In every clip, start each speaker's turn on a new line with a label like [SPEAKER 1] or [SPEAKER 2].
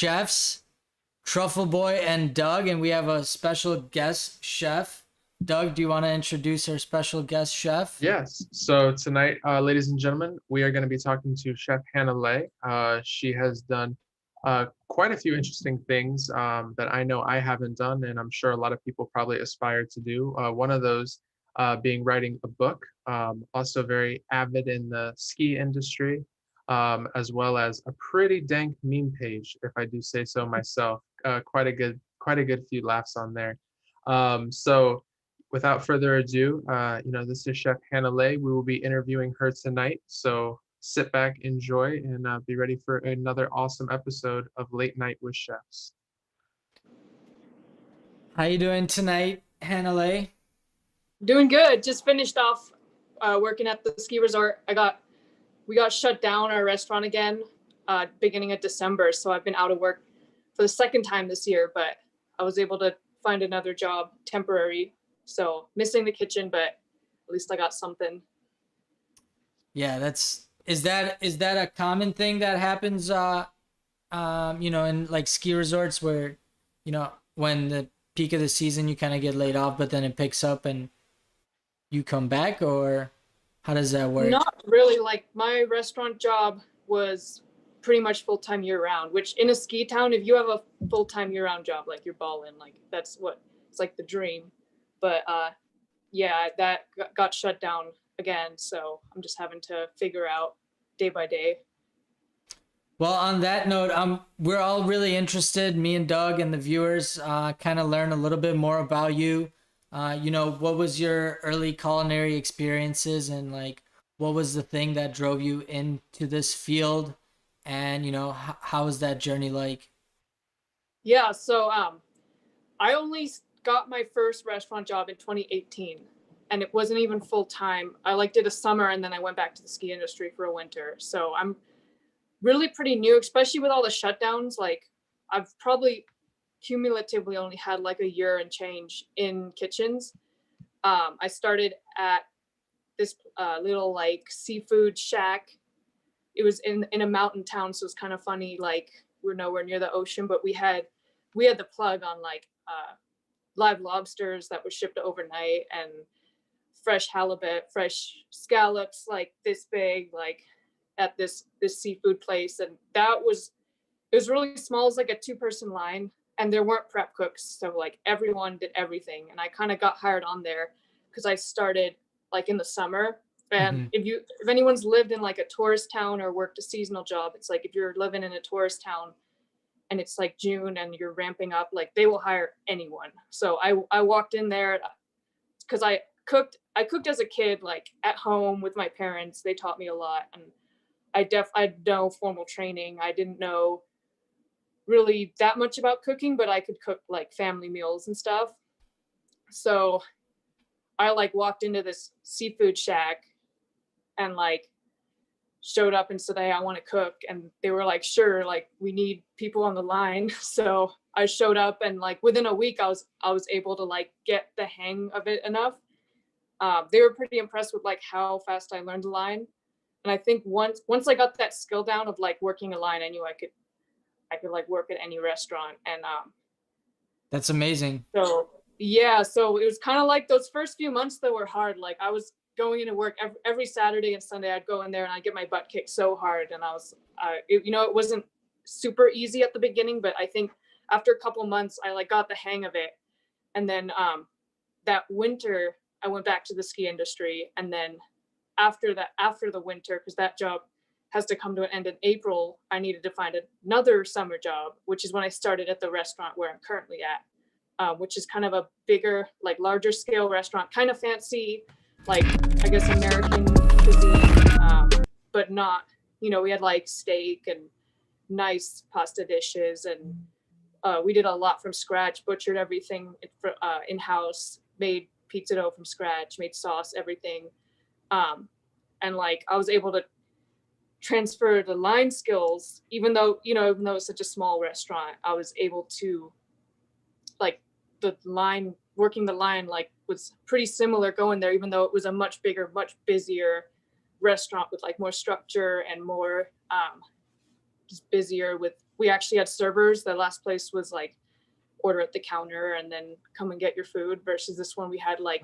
[SPEAKER 1] chefs, Truffle Boy and Doug, and we have a special guest chef. Doug, do you want to introduce our special guest chef?
[SPEAKER 2] Yes. So tonight, ladies and gentlemen, we are going to be talking to Chef Hanalei. She has done quite a few interesting things that I know I haven't done, and I'm sure a lot of people probably aspire to do. One of those being writing a book. Also very avid in the ski industry, as well as a pretty dank meme page, if I do say so myself. Quite a good few laughs on there. So without further ado, this is Chef Hanalei. We will be interviewing her tonight. So sit back, enjoy, and be ready for another awesome episode of Late Night with Chefs.
[SPEAKER 1] How you doing tonight, Hanalei?
[SPEAKER 3] Doing good. Just finished off working at the ski resort. We got shut down our restaurant again beginning of December. So I've been out of work for the second time this year, but I was able to find another job temporary. So missing the kitchen, but at least I got something.
[SPEAKER 1] Yeah, is that a common thing that happens in like ski resorts where, when the peak of the season you kind of get laid off, but then it picks up and you come back, or how does that work?
[SPEAKER 3] Not really. Like my restaurant job was pretty much full-time year-round, which in a ski town, if you have a full-time year-round job, like you're balling, like it's like the dream. But yeah, that got shut down again. So I'm just having to figure out day by day.
[SPEAKER 1] Well, on that note, we're all really interested, me and Doug and the viewers, kind of learn a little bit more about you. What was your early culinary experiences, and like, what was the thing that drove you into this field? And, how was that journey like?
[SPEAKER 3] Yeah, so I only got my first restaurant job in 2018, and it wasn't even full time. I did a summer, and then I went back to the ski industry for a winter. So I'm really pretty new, especially with all the shutdowns. Like I've probably cumulatively only had like a year and change in kitchens. I started at this little like seafood shack. It was in a mountain town, so it's kind of funny. Like we're nowhere near the ocean, but we had the plug on like live lobsters that were shipped overnight, and fresh halibut, fresh scallops like this big, like at this seafood place. And it was really small. It was like a 2-person line, and there weren't prep cooks, so like everyone did everything. And I kind of got hired on there because I started like in the summer. And if anyone's lived in like a tourist town or worked a seasonal job, it's like if you're living in a tourist town and it's like June and you're ramping up, like they will hire anyone. So I walked in there because I cooked as a kid, like at home with my parents. They taught me a lot, and I had no formal training. I didn't know really that much about cooking, but I could cook like family meals and stuff. So I like walked into this seafood shack and like showed up and said, "Hey, I want to cook." And they were like, "Sure, like we need people on the line." So I showed up, and like within a week I was able to like get the hang of it enough. They were pretty impressed with like how fast I learned the line. And I think once I got that skill down of like working a line, I knew I could like work at any restaurant. And
[SPEAKER 1] That's amazing.
[SPEAKER 3] so yeah, so it was kind of like those first few months that were hard. Like I was going into work every Saturday and Sunday. I'd go in there and I'd get my butt kicked so hard, and I was it wasn't super easy at the beginning, but I think after a couple months I like got the hang of it. And then that winter I went back to the ski industry, and then after the winter, because that job has to come to an end in April, I needed to find another summer job, which is when I started at the restaurant where I'm currently at, which is kind of a bigger, like larger scale restaurant, kind of fancy, like I guess American cuisine, but not, we had like steak and nice pasta dishes, and we did a lot from scratch, butchered everything in-house, made pizza dough from scratch, made sauce, everything. And like I was able to transfer the line skills, even though it's such a small restaurant, I was able to like working the line like was pretty similar going there, even though it was a much bigger, much busier restaurant with like more structure and more just busier with we actually had servers. The last place was like order at the counter and then come and get your food, versus this one we had like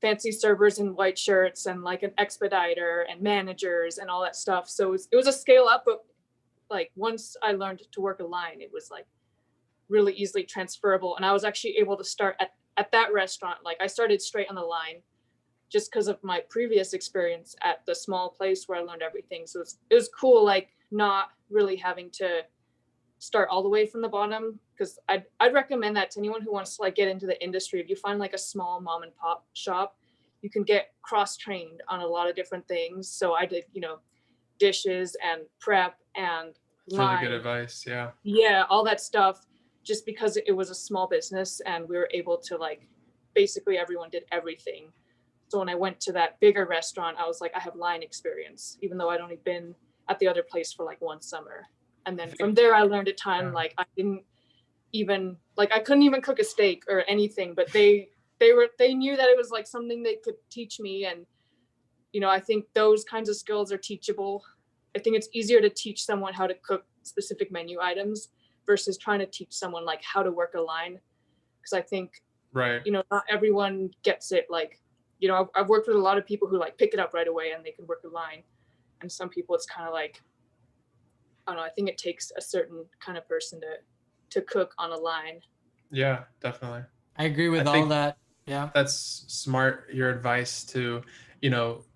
[SPEAKER 3] fancy servers in white shirts and like an expediter and managers and all that stuff. So it was a scale up, but like once I learned to work a line, it was like really easily transferable. And I was actually able to start at that restaurant. Like I started straight on the line just because of my previous experience at the small place where I learned everything. So it was cool, like not really having to start all the way from the bottom, because I'd recommend that to anyone who wants to like get into the industry. If you find like a small mom and pop shop, you can get cross-trained on a lot of different things. So I did, dishes and prep and line.
[SPEAKER 2] Really good advice. Yeah.
[SPEAKER 3] Yeah, all that stuff, just because it was a small business and we were able to like, basically everyone did everything. So when I went to that bigger restaurant, I was like, I have line experience, even though I'd only been at the other place for like one summer. And then from there, I learned a ton.
[SPEAKER 2] Yeah.
[SPEAKER 3] Like I didn't even, like I couldn't even cook a steak or anything, but they knew that it was like something they could teach me. And, I think those kinds of skills are teachable. I think it's easier to teach someone how to cook specific menu items versus trying to teach someone like how to work a line. Because I think,
[SPEAKER 2] Right.
[SPEAKER 3] not everyone gets it. Like, I've worked with a lot of people who like pick it up right away and they can work a line. And some people it's kind of like, I don't know, I think it takes a certain kind of person to cook on a line.
[SPEAKER 2] Yeah, definitely.
[SPEAKER 1] I agree with
[SPEAKER 2] I
[SPEAKER 1] all
[SPEAKER 2] think
[SPEAKER 1] that. Yeah.
[SPEAKER 2] That's smart, your advice to,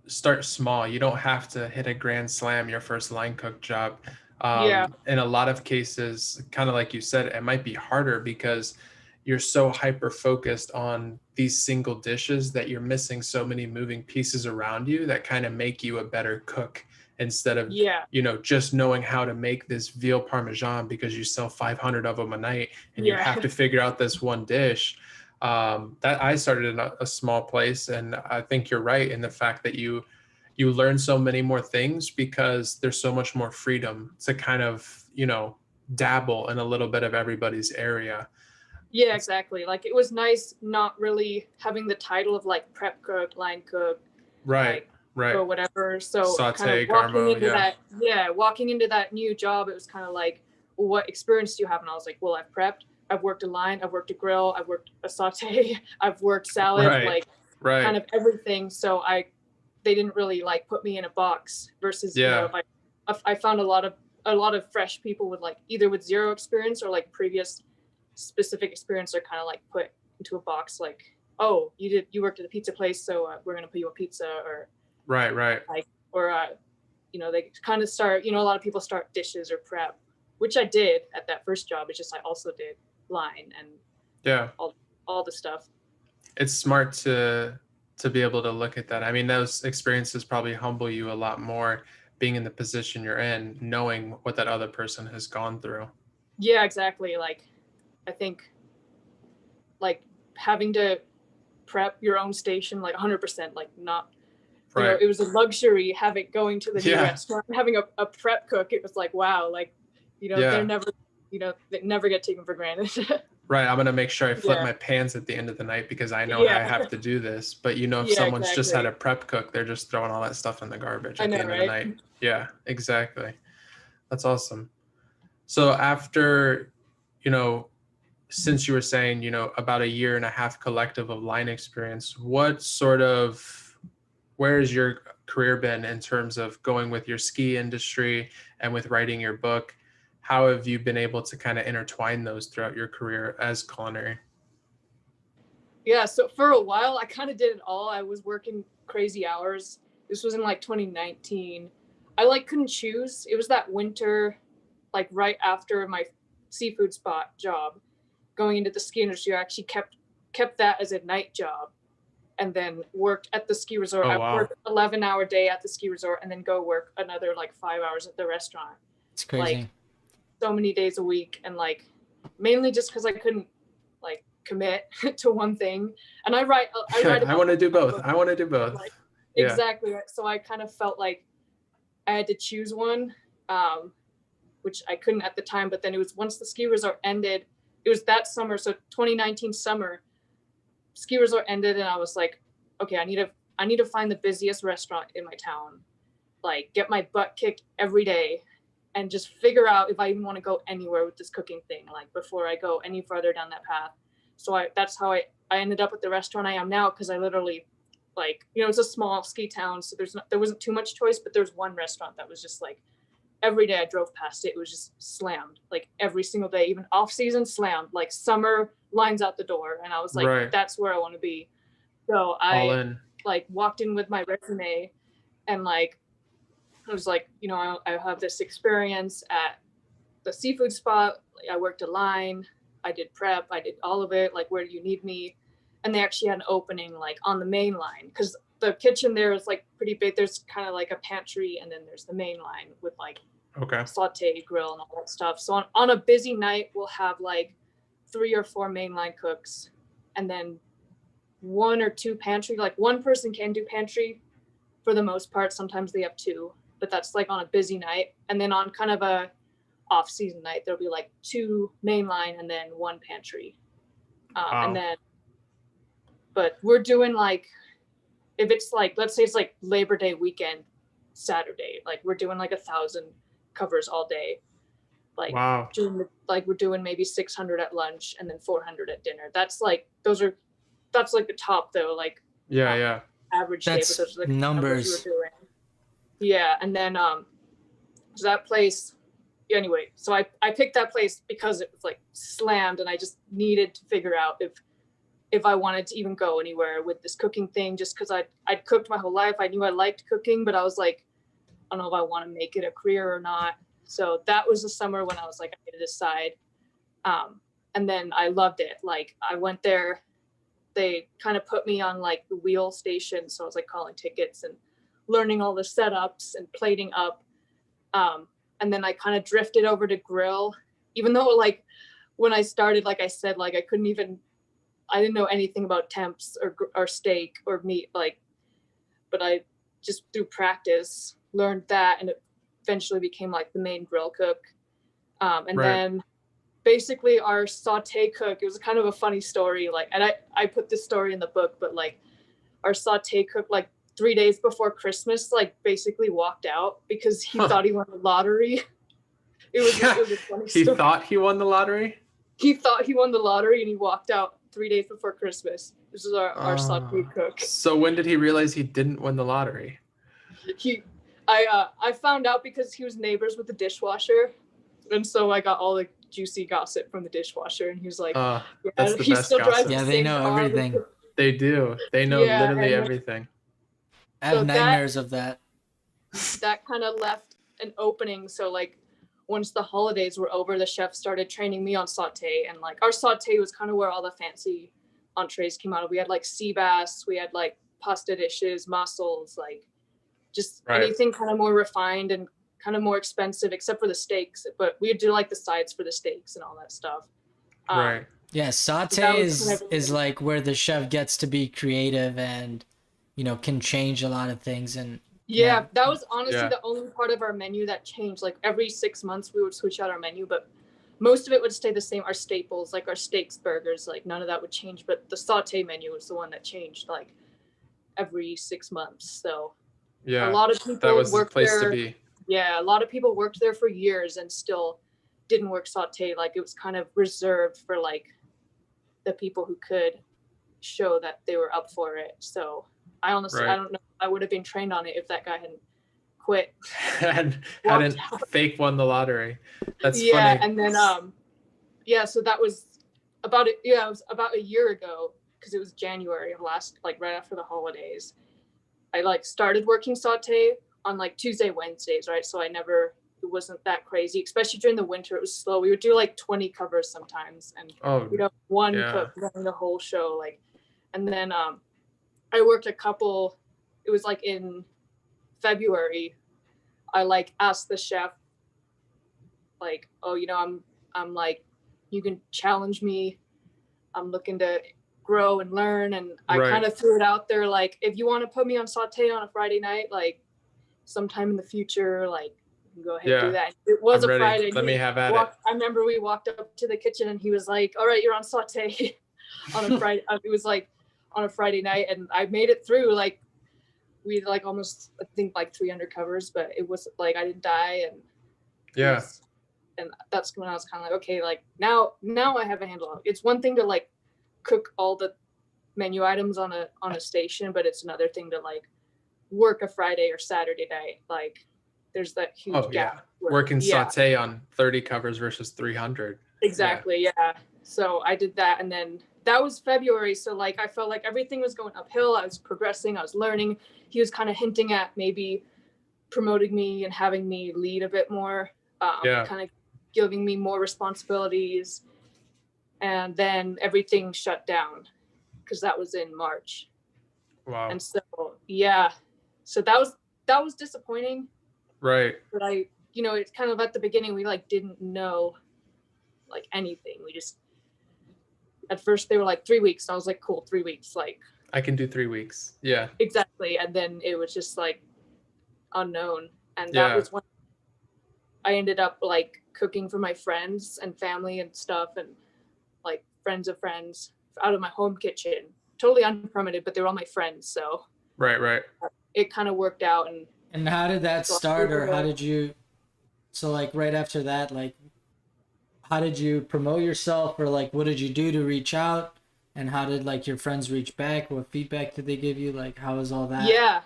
[SPEAKER 2] start small. You don't have to hit a grand slam your first line cook job.
[SPEAKER 3] Yeah.
[SPEAKER 2] In a lot of cases, kind of like you said, it might be harder because you're so hyper focused on these single dishes that you're missing so many moving pieces around you that kind of make you a better cook, instead of
[SPEAKER 3] Yeah.
[SPEAKER 2] just knowing how to make this veal parmesan because you sell 500 of them a night and you
[SPEAKER 3] Yeah.
[SPEAKER 2] have to figure out this one dish. That I started in a small place, and I think you're right in the fact that you learn so many more things because there's so much more freedom to kind of dabble in a little bit of everybody's area.
[SPEAKER 3] Yeah, exactly. Like it was nice not really having the title of like prep cook, line cook,
[SPEAKER 2] Right, right.
[SPEAKER 3] or whatever. So kind
[SPEAKER 2] Saute,
[SPEAKER 3] of walking
[SPEAKER 2] garmo,
[SPEAKER 3] into
[SPEAKER 2] yeah.
[SPEAKER 3] walking into that new job, it was kind of like, well, what experience do you have? And I was like, well, I've prepped, I've worked a line, I've worked a grill, I've worked a saute, I've worked salad,
[SPEAKER 2] Right,
[SPEAKER 3] like
[SPEAKER 2] right.
[SPEAKER 3] kind of everything. So they didn't really like put me in a box versus,
[SPEAKER 2] Yeah.
[SPEAKER 3] if I found a lot of fresh people with like either with zero experience or like previous specific experience are kind of like put into a box, like, oh, you worked at a pizza place, so we're going to put you a pizza, or
[SPEAKER 2] Right.
[SPEAKER 3] like, or they kind of start, a lot of people start dishes or prep, which I did at that first job. It's just I also did line and
[SPEAKER 2] Yeah.
[SPEAKER 3] all the stuff.
[SPEAKER 2] It's smart to be able to look at that. I mean, those experiences probably humble you a lot more, being in the position you're in, knowing what that other person has gone through.
[SPEAKER 3] Yeah, exactly. Like I think like having to prep your own station like 100%, like not,
[SPEAKER 2] Right.
[SPEAKER 3] it was a luxury going to the new
[SPEAKER 2] Yeah.
[SPEAKER 3] restaurant and having a prep cook. It was like, wow, like,
[SPEAKER 2] Yeah.
[SPEAKER 3] they're never, they never get taken for granted.
[SPEAKER 2] Right. I'm going to make sure I flip
[SPEAKER 3] Yeah.
[SPEAKER 2] my pans at the end of the night because I know
[SPEAKER 3] Yeah.
[SPEAKER 2] I have to do this. But if
[SPEAKER 3] Yeah,
[SPEAKER 2] someone's just had
[SPEAKER 3] exactly.
[SPEAKER 2] a prep cook, they're just throwing all that stuff in the garbage
[SPEAKER 3] I
[SPEAKER 2] at the
[SPEAKER 3] know,
[SPEAKER 2] end of the
[SPEAKER 3] right?
[SPEAKER 2] night. Yeah, exactly. That's awesome. So after, since you were saying, about a year and a half collective of line experience, where has your career been in terms of going with your ski industry and with writing your book? How have you been able to kind of intertwine those throughout your career as culinary?
[SPEAKER 3] Yeah, so for a while, I kind of did it all. I was working crazy hours. This was in like 2019. I like couldn't choose. It was that winter, like right after my seafood spot job, going into the ski industry. I actually kept that as a night job, and then worked at the ski resort.
[SPEAKER 2] Oh,
[SPEAKER 3] I
[SPEAKER 2] wow.
[SPEAKER 3] worked 11-hour day at the ski resort, and then go work another like 5 hours at the restaurant.
[SPEAKER 1] It's crazy.
[SPEAKER 3] Like so many days a week, and like mainly just because I couldn't like commit to one thing. And I write
[SPEAKER 2] I want to do both. I want to do both.
[SPEAKER 3] Like,
[SPEAKER 2] Yeah.
[SPEAKER 3] exactly. So I kind of felt like I had to choose one, which I couldn't at the time. But then it was once the ski resort ended, it was that summer. So 2019 summer, ski resort ended, and I was like, okay, I need to find the busiest restaurant in my town, like get my butt kicked every day, and just figure out if I even want to go anywhere with this cooking thing, like before I go any further down that path. So that's how I ended up at the restaurant I am now, because I literally, like, you know, it's a small ski town, so there wasn't too much choice, but there's one restaurant that was just like, every day I drove past it, it was just slammed, like every single day, even off season slammed, like summer lines out the door. And I was like,
[SPEAKER 2] Right.
[SPEAKER 3] that's where I want to be. So
[SPEAKER 2] All
[SPEAKER 3] I
[SPEAKER 2] in.
[SPEAKER 3] like walked in with my resume, and like, I was like, you know, I have this experience at the seafood spot. I worked a line, I did prep, I did all of it. Like, where do you need me? And they actually had an opening like on the main line, because the kitchen there is like pretty big. There's kind of like a pantry, and then there's the main line with like
[SPEAKER 2] Okay.
[SPEAKER 3] saute grill and all that stuff. So on a busy night, we'll have like 3 or 4 mainline cooks, and then 1 or 2 pantry. Like, one person can do pantry for the most part. Sometimes they have 2, but that's like on a busy night. And then on kind of a off season night, there'll be like 2 mainline and then 1 pantry.
[SPEAKER 2] Wow.
[SPEAKER 3] And then, but we're doing like, if it's like, let's say it's like Labor Day weekend, Saturday, like we're doing like 1,000 covers all day. Like,
[SPEAKER 2] Wow.
[SPEAKER 3] we're doing maybe 600 at lunch and then 400 at dinner. That's like, that's like the top though, like
[SPEAKER 2] Yeah.
[SPEAKER 3] average day,
[SPEAKER 1] That's
[SPEAKER 3] but those are the
[SPEAKER 1] numbers.
[SPEAKER 3] numbers we were doing. Yeah, and then so that place, anyway, so I picked that place because it was like slammed, and I just needed to figure out if I wanted to even go anywhere with this cooking thing, just because I'd cooked my whole life. I knew I liked cooking, but I was like, I don't know if I want to make it a career or not. So that was the summer when I was like, I need to decide. And then I loved it. Like, I went there, they kind of put me on like the wheel station. So I was like calling tickets and learning all the setups and plating up. And then I kind of drifted over to grill, even though like when I started, like I said, like I didn't know anything about temps or steak or meat, like, but I just through practice learned that, and it eventually became like the main grill cook. And
[SPEAKER 2] Right.
[SPEAKER 3] then basically our saute cook, it was kind of a funny story, like, and I put this story in the book, but like our saute cook, like 3 days before Christmas, like basically walked out because he thought he won the lottery. It was a funny
[SPEAKER 2] He
[SPEAKER 3] story.
[SPEAKER 2] thought he won the lottery?
[SPEAKER 3] He thought he won the lottery, and he walked out 3 days before Christmas. This is our saute cook.
[SPEAKER 2] So when did he realize he didn't win the lottery?
[SPEAKER 3] I found out because he was neighbors with the dishwasher, and so I got all the juicy gossip from the dishwasher, and he was like,
[SPEAKER 2] that's the
[SPEAKER 3] he
[SPEAKER 2] best
[SPEAKER 3] still drives
[SPEAKER 2] gossip.
[SPEAKER 3] the
[SPEAKER 1] Yeah, they
[SPEAKER 3] same
[SPEAKER 1] know
[SPEAKER 3] car.
[SPEAKER 1] everything.
[SPEAKER 2] They do. They know
[SPEAKER 3] Yeah,
[SPEAKER 2] literally
[SPEAKER 3] and
[SPEAKER 2] everything.
[SPEAKER 1] I have
[SPEAKER 3] So
[SPEAKER 1] nightmares of that.
[SPEAKER 3] that kind of left an opening. So like once the holidays were over, the chef started training me on saute, and like our saute was kind of where all the fancy entrees came out of. We had like sea bass, we had like pasta dishes, mussels, like just
[SPEAKER 2] Right.
[SPEAKER 3] anything kind of more refined and kind of more expensive, except for the steaks. But we would do like the sides for the steaks and all that stuff.
[SPEAKER 2] Right.
[SPEAKER 1] Yeah,
[SPEAKER 3] that
[SPEAKER 1] saute
[SPEAKER 3] was kind
[SPEAKER 1] is
[SPEAKER 3] of-
[SPEAKER 1] like where the chef gets to be creative and, you know, can change a lot of things. And
[SPEAKER 3] Yeah, that was honestly
[SPEAKER 2] Yeah.
[SPEAKER 3] the only part of our menu that changed. Like every 6 months we would switch out our menu, but most of it would stay the same. Our staples, like our steaks, burgers, like none of that would change. But the saute menu was the one that changed like every 6 months. So
[SPEAKER 2] Yeah.
[SPEAKER 3] a lot of people
[SPEAKER 2] That was the
[SPEAKER 3] worked
[SPEAKER 2] place
[SPEAKER 3] there.
[SPEAKER 2] to be.
[SPEAKER 3] Yeah, a lot of people worked there for years and still didn't work saute. Like it was kind of reserved for like the people who could show that they were up for it. So I honestly,
[SPEAKER 2] Right.
[SPEAKER 3] I don't know if I would have been trained on it if that guy hadn't quit.
[SPEAKER 2] Hadn't
[SPEAKER 3] out.
[SPEAKER 2] fake won the lottery. That's
[SPEAKER 3] Yeah,
[SPEAKER 2] funny.
[SPEAKER 3] and then yeah, so that was about it. Yeah, it was about a year ago because it was January of last, like right after the holidays. I like started working saute on like Tuesday, Wednesdays, right? So it wasn't that crazy, especially during the winter. It was slow. We would do like 20 covers sometimes, and
[SPEAKER 2] Oh,
[SPEAKER 3] we'd have one
[SPEAKER 2] yeah.
[SPEAKER 3] cook running the whole show. Like, and then I worked a couple. It was like in February. I like asked the chef, like, oh, you know, I'm like, you can challenge me. I'm looking to grow and learn, and I
[SPEAKER 2] Right.
[SPEAKER 3] kind of threw it out there, like, if you want to put me on saute on a Friday night, like sometime in the future, like you can go ahead and
[SPEAKER 2] Yeah.
[SPEAKER 3] do that. It was
[SPEAKER 2] I'm
[SPEAKER 3] a
[SPEAKER 2] ready.
[SPEAKER 3] Friday.
[SPEAKER 2] Let me have at it.
[SPEAKER 3] I remember we walked up to the kitchen and he was like, all right, you're on saute on a Friday. It was like on a Friday night, and I made it through. Like we like almost, I think like 300 covers, but it was like I didn't die, and
[SPEAKER 2] Yeah.
[SPEAKER 3] And that's when I was kind of like, okay, like now I have a handle on it. It's one thing to like cook all the menu items on a station, but it's another thing to like work a Friday or Saturday night. Like there's that huge
[SPEAKER 2] Oh yeah.
[SPEAKER 3] gap. Where,
[SPEAKER 2] Working
[SPEAKER 3] yeah,
[SPEAKER 2] saute on 30 covers versus 300.
[SPEAKER 3] exactly. Yeah. So I did that, and then that was February. So like I felt like everything was going uphill. I was progressing. I was learning. He was kind of hinting at maybe promoting me and having me lead a bit more.
[SPEAKER 2] Yeah.
[SPEAKER 3] Kind of giving me more responsibilities. And then everything shut down because that was in March.
[SPEAKER 2] Wow.
[SPEAKER 3] And so yeah, so that was disappointing.
[SPEAKER 2] Right.
[SPEAKER 3] But I, you know, it's kind of at the beginning we like didn't know like anything. We just at first they were like 3 weeks. And I was like, cool, 3 weeks, like
[SPEAKER 2] I can do 3 weeks. Yeah.
[SPEAKER 3] exactly. And then it was just like unknown. And that
[SPEAKER 2] Yeah.
[SPEAKER 3] was when I ended up like cooking for my friends and family and stuff, and like friends of friends out of my home kitchen, totally unpermitted, but they were all my friends. So
[SPEAKER 2] Right.
[SPEAKER 3] it kind of worked out.
[SPEAKER 1] And how did that
[SPEAKER 3] So
[SPEAKER 1] start, or how did you, so like right after that, like how did you promote yourself, or like what did you do to reach out, and how did like your friends reach back? What feedback did they give you? Like how was all that?
[SPEAKER 3] yeah,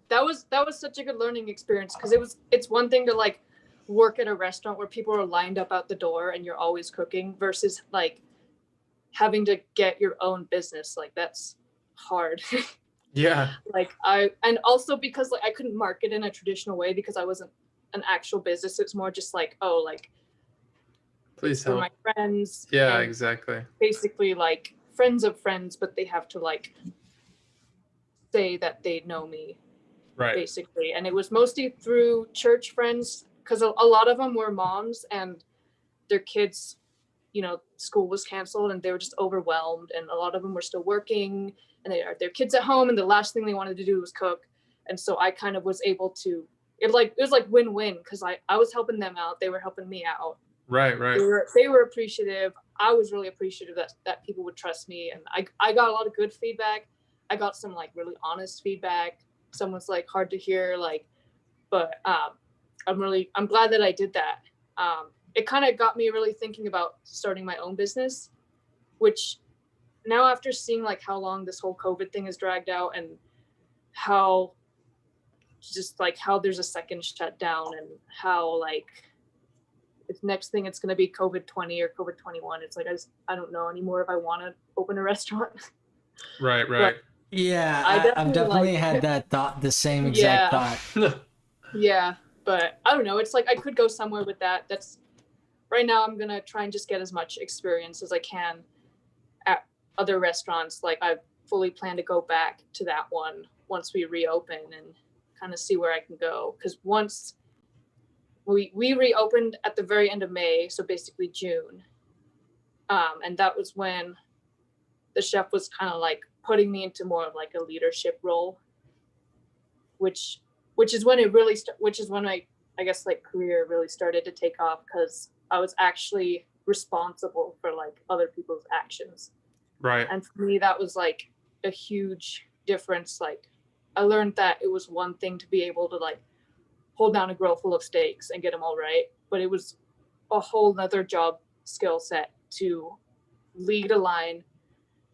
[SPEAKER 3] that was such a good learning experience, because it's one thing to like work at a restaurant where people are lined up out the door and you're always cooking versus like having to get your own business. Like that's hard.
[SPEAKER 2] Yeah.
[SPEAKER 3] Like and also because like I couldn't market in a traditional way because I wasn't an actual business. It's more just like, oh, like
[SPEAKER 2] Please
[SPEAKER 3] for
[SPEAKER 2] help.
[SPEAKER 3] my friends.
[SPEAKER 2] Yeah,
[SPEAKER 3] and
[SPEAKER 2] exactly.
[SPEAKER 3] basically like friends of friends, but they have to like say that they know me,
[SPEAKER 2] Right.
[SPEAKER 3] basically. And it was mostly through church friends, because a lot of them were moms and their kids, you know, school was canceled and they were just overwhelmed, and a lot of them were still working and they are their kids at home, and the last thing they wanted to do was cook. And so I kind of was able to, it was like win-win, because I was helping them out, they were helping me out.
[SPEAKER 2] Right.
[SPEAKER 3] They were appreciative. I was really appreciative that people would trust me, and I got a lot of good feedback. I got some like really honest feedback. Some was like hard to hear, like, but I'm glad that I did that. It kind of got me really thinking about starting my own business, which now after seeing like how long this whole COVID thing has dragged out, and how just like how there's a second shutdown, and how like it's next thing it's going to be COVID-20 or COVID-21. It's like I don't know anymore if I want to open a restaurant.
[SPEAKER 2] Right.
[SPEAKER 1] Yeah,
[SPEAKER 3] I
[SPEAKER 1] I've definitely had that thought, the same exact thought.
[SPEAKER 3] Yeah, but I don't know. It's like I could go somewhere with that. That's right now I'm going to try and just get as much experience as I can at other restaurants. Like I fully plan to go back to that one once we reopen and kind of see where I can go. Because once we reopened at the very end of May, so basically June. And that was when the chef was kind of like putting me into more of like a leadership role, which is when it really which is when I guess like career really started to take off, because I was actually responsible for like other people's actions.
[SPEAKER 2] Right.
[SPEAKER 3] And for me that was like a huge difference. Like I learned that it was one thing to be able to like hold down a grill full of steaks and get them all right, but it was a whole nother job skill set to lead a line,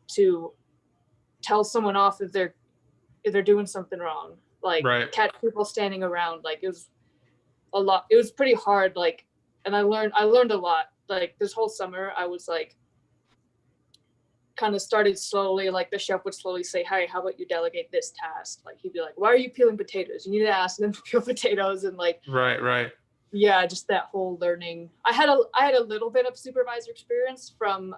[SPEAKER 3] to tell someone off if they're doing something wrong, like
[SPEAKER 2] Right.
[SPEAKER 3] catch people standing around. Like it was a lot. It was pretty hard. Like, and I learned a lot. Like this whole summer I was like kind of started slowly, like the chef would slowly say, hey, how about you delegate this task? Like he'd be like, why are you peeling potatoes? You need to ask them to peel potatoes. And like,
[SPEAKER 2] Right.
[SPEAKER 3] yeah, just that whole learning. I had a little bit of supervisor experience from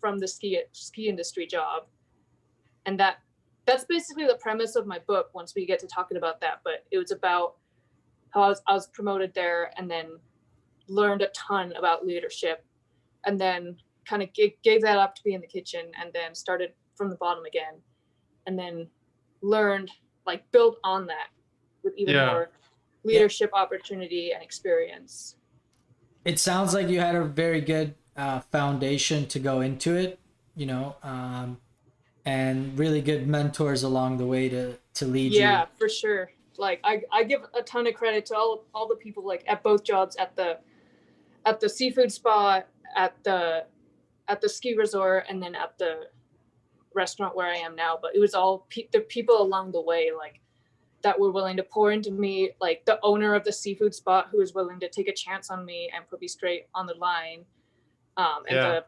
[SPEAKER 3] the ski industry job, and that's basically the premise of my book once we get to talking about that. But it was about how I was promoted there, and then learned a ton about leadership, and then kind of gave that up to be in the kitchen, and then started from the bottom again, and then learned, like built on that with even more leadership opportunity and experience.
[SPEAKER 1] It sounds like you had a very good foundation to go into it, you know, and really good mentors along the way to lead you.
[SPEAKER 3] Yeah, for sure. Like I give a ton of credit to all the people like at both jobs, at the seafood spot, at the ski resort, and then at the restaurant where I am now. But it was all the people along the way, like, that were willing to pour into me, like the owner of the seafood spot who was willing to take a chance on me and put me straight on the line, and the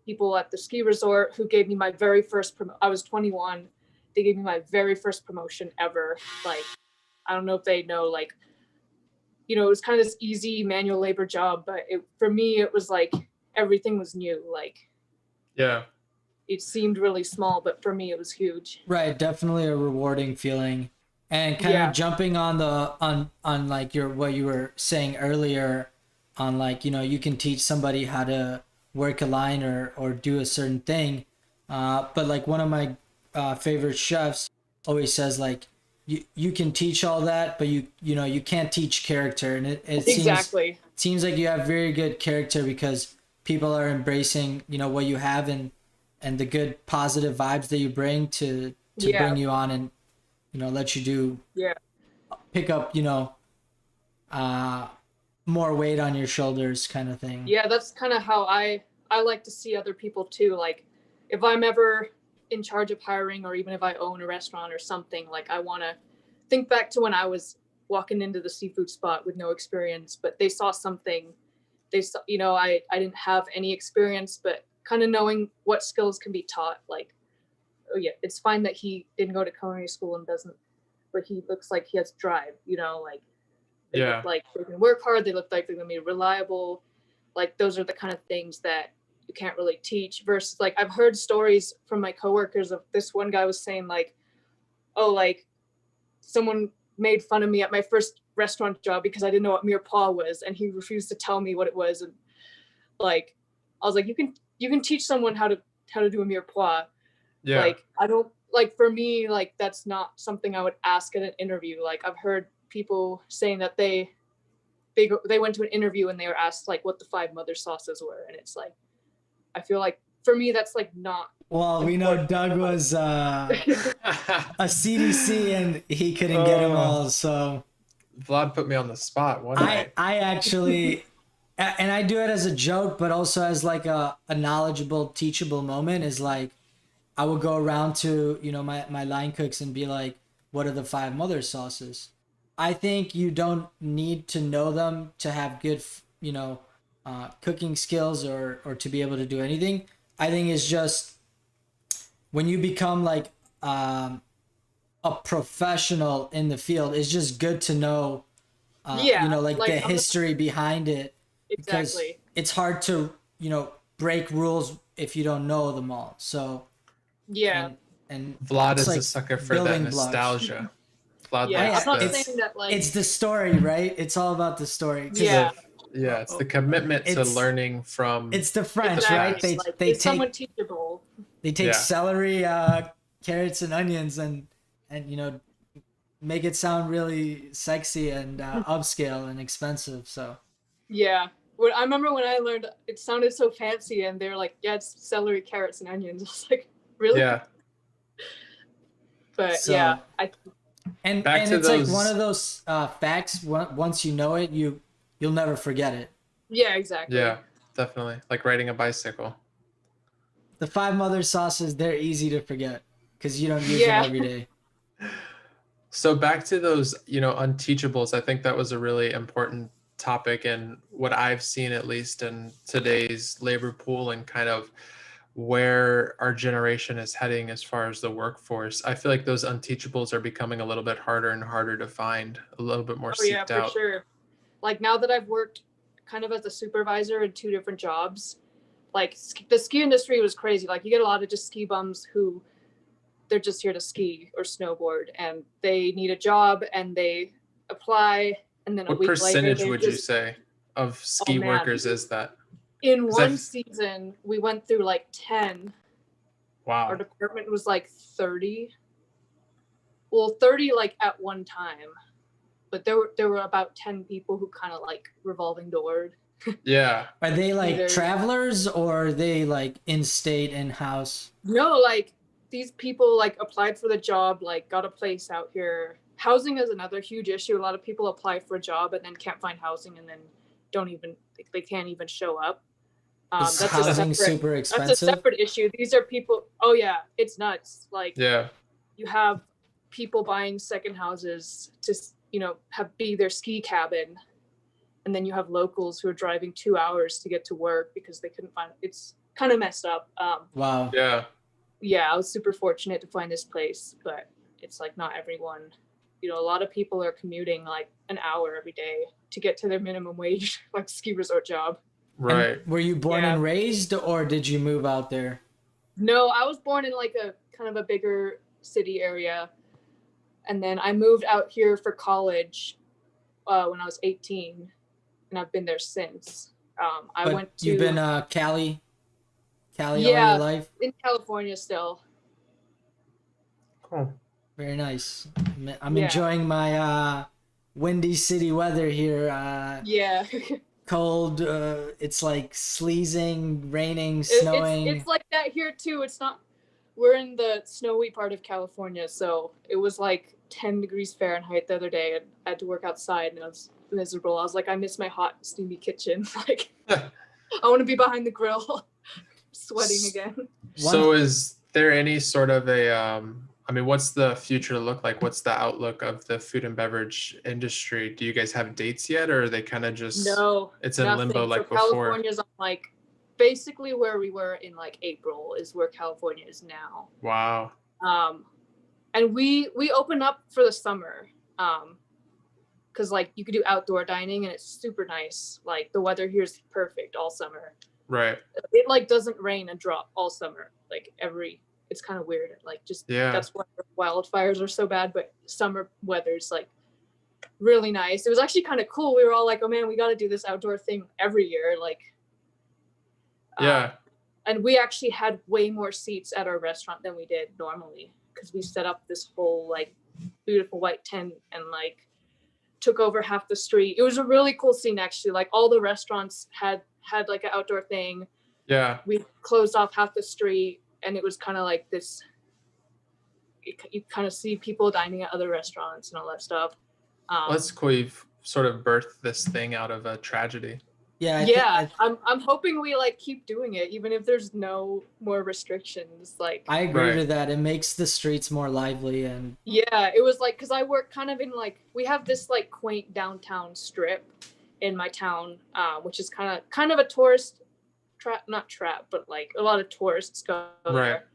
[SPEAKER 3] people at the ski resort who gave me my very first I was 21. They gave me my very first promotion ever. Like, I don't know if they know, like, it was kind of this easy manual labor job, but for me, it was like everything was new. Like,
[SPEAKER 2] Yeah.
[SPEAKER 3] it seemed really small, but for me, it was huge.
[SPEAKER 1] Right, definitely a rewarding feeling. And kind of jumping on on like what you were saying earlier on, like, you can teach somebody how to work a line or do a certain thing. But like one of my favorite chefs always says, like, you can teach all that, but you can't teach character. And it
[SPEAKER 3] Exactly.
[SPEAKER 1] seems like you have very good character because people are embracing, what you have and the good positive vibes that you bring to bring you on and, let you pick up, more weight on your shoulders kind of thing.
[SPEAKER 3] Yeah, that's kind of how I like to see other people too. Like, if I'm ever in charge of hiring, or even if I own a restaurant or something, like, I want to think back to when I was walking into the seafood spot with no experience, but they saw something. They saw, I didn't have any experience, but kind of knowing what skills can be taught. Like, oh yeah, it's fine that he didn't go to culinary school and doesn't, but he looks like he has drive, like, they look like they can work hard. They look like they're going to be reliable. Like, those are the kind of things that you can't really teach, versus, like, I've heard stories from my coworkers of this one guy was saying, like, oh, like, someone made fun of me at my first restaurant job because I didn't know what mirepoix was, and he refused to tell me what it was. And, like, I was like, you can teach someone how to do a mirepoix.
[SPEAKER 2] Yeah.
[SPEAKER 3] Like, I don't, like, for me, like, that's not something I would ask at an interview. Like, I've heard people saying that they went to an interview and they were asked, like, what the 5 mother sauces were, and it's like, I feel like for me that's, like, not.
[SPEAKER 1] Well, we know Doug was a CDC and he couldn't get them all, so
[SPEAKER 2] Vlad put me on the spot one night.
[SPEAKER 1] I actually, and I do it as a joke, but also as like a knowledgeable, teachable moment, is like, I would go around to, my line cooks and be like, what are the 5 mother sauces? I think you don't need to know them to have good, cooking skills or to be able to do anything. I think it's just when you become like a professional in the field, it's just good to know, like the history behind it.
[SPEAKER 3] Exactly.
[SPEAKER 1] Because it's hard to, break rules if you don't know them all. So
[SPEAKER 3] yeah.
[SPEAKER 1] And
[SPEAKER 2] Vlad is
[SPEAKER 1] like
[SPEAKER 2] a sucker for that nostalgia. Vlad
[SPEAKER 3] I'm not
[SPEAKER 2] this.
[SPEAKER 3] saying that, like,
[SPEAKER 1] it's the story, right? It's all about the story.
[SPEAKER 3] Yeah.
[SPEAKER 2] Yeah, it's the commitment to learning from.
[SPEAKER 1] It's the French,
[SPEAKER 3] exactly.
[SPEAKER 1] right?
[SPEAKER 3] Like,
[SPEAKER 1] They
[SPEAKER 3] is someone
[SPEAKER 1] take
[SPEAKER 3] teachable?
[SPEAKER 1] they take celery, carrots, and onions, and make it sound really sexy and upscale and expensive. So
[SPEAKER 3] Yeah. I remember when I learned, it sounded so fancy, and they're like, yeah, it's celery, carrots, and onions. I was like, really?
[SPEAKER 2] Yeah.
[SPEAKER 3] But
[SPEAKER 1] So-
[SPEAKER 3] yeah,
[SPEAKER 1] and
[SPEAKER 2] Back to
[SPEAKER 1] it's
[SPEAKER 2] those-
[SPEAKER 1] like one of those facts. Once you know it, you'll never forget it.
[SPEAKER 3] yeah, exactly.
[SPEAKER 2] Yeah, definitely. Like riding a bicycle.
[SPEAKER 1] The 5 mother sauces, they're easy to forget because you don't use them every day.
[SPEAKER 2] So back to those, unteachables. I think that was a really important topic, and what I've seen, at least in today's labor pool and kind of where our generation is heading as far as the workforce. I feel like those unteachables are becoming a little bit harder and harder to find, a little bit more seeked out.
[SPEAKER 3] For sure. Like, now that I've worked kind of as a supervisor in 2 different jobs, like, the ski industry was crazy. Like, you get a lot of just ski bums who they're just here to ski or snowboard, and they need a job and they apply, and then a
[SPEAKER 2] What
[SPEAKER 3] week
[SPEAKER 2] percentage
[SPEAKER 3] later,
[SPEAKER 2] would you say of ski
[SPEAKER 3] man.
[SPEAKER 2] workers is that?
[SPEAKER 3] in
[SPEAKER 2] 'Cause
[SPEAKER 3] one season we went through like 10.
[SPEAKER 2] Wow.
[SPEAKER 3] Our department was like 30. Well, 30 like at one time, but there were about 10 people who kind of like revolving doored.
[SPEAKER 2] Yeah.
[SPEAKER 1] Are they like
[SPEAKER 3] Either-
[SPEAKER 1] travelers or are they like in-state, in-house?
[SPEAKER 3] No, like, these people like applied for the job, like got a place out here, housing is another huge issue. A lot of people apply for a job and then can't find housing and then they can't even show up.
[SPEAKER 1] Is housing super expensive?
[SPEAKER 3] That's a separate issue. These are people. Oh yeah, it's nuts. Like
[SPEAKER 2] Yeah.
[SPEAKER 3] you have people buying second houses to be their ski cabin, and then you have locals who are driving 2 hours to get to work because they couldn't find. It's kind of messed up.
[SPEAKER 1] Wow.
[SPEAKER 2] Yeah.
[SPEAKER 3] Yeah, I was super fortunate to find this place, but it's like not everyone. A lot of people are commuting like an hour every day to get to their minimum wage like ski resort job.
[SPEAKER 2] Right.
[SPEAKER 1] And were you born
[SPEAKER 3] Yeah.
[SPEAKER 1] and raised, or did you move out there?
[SPEAKER 3] No, I was born in like a kind of a bigger city area, and then I moved out here for college when I was 18, and I've been there since.
[SPEAKER 1] But you've been Cali all
[SPEAKER 3] Yeah.
[SPEAKER 1] your life?
[SPEAKER 3] In California still.
[SPEAKER 2] Cool.
[SPEAKER 1] Very nice. I'm
[SPEAKER 3] Yeah.
[SPEAKER 1] enjoying my windy city weather here.
[SPEAKER 3] Yeah.
[SPEAKER 1] Cold. It's like sleezing, raining, snowing.
[SPEAKER 3] It's like that here too. We're in the snowy part of California, so it was like 10 degrees Fahrenheit the other day, and I had to work outside, and it was miserable. I was like, I miss my hot, steamy kitchen. Like, I want to be behind the grill, sweating again.
[SPEAKER 2] So is there any sort of what's the future look like? What's the outlook of the food and beverage industry? Do you guys have dates yet, or are they kind of just it's in
[SPEAKER 3] nothing.
[SPEAKER 2] limbo like
[SPEAKER 3] So
[SPEAKER 2] before?
[SPEAKER 3] California's on like basically where we were in like April is where California is now.
[SPEAKER 2] Wow.
[SPEAKER 3] And we open up for the summer. Because like you could do outdoor dining and it's super nice. Like the weather here is perfect all summer.
[SPEAKER 2] Right.
[SPEAKER 3] It like doesn't rain and drop all summer. Like it's kind of weird. Like just that's why wildfires are so bad. But summer weather's like really nice. It was actually kind of cool. We were all like, oh man, we got to do this outdoor thing every year. Like, and we actually had way more seats at our restaurant than we did normally because we set up this whole like beautiful white tent and like took over half the street. It was a really cool scene actually. Like all the restaurants had like an outdoor thing.
[SPEAKER 2] Yeah.
[SPEAKER 3] We closed off half the street and it was kind of like this, you kind of see people dining at other restaurants and all that stuff.
[SPEAKER 2] That's cool. You've sort of birthed this thing out of a tragedy.
[SPEAKER 1] Yeah.
[SPEAKER 3] I'm hoping we like keep doing it even if there's no more restrictions. Like
[SPEAKER 1] I agree with that. It makes the streets more lively and
[SPEAKER 3] yeah, it was like because I work kind of in like we have this like quaint downtown strip in my town, which is kind of a tourist not trap, but like a lot of tourists go there.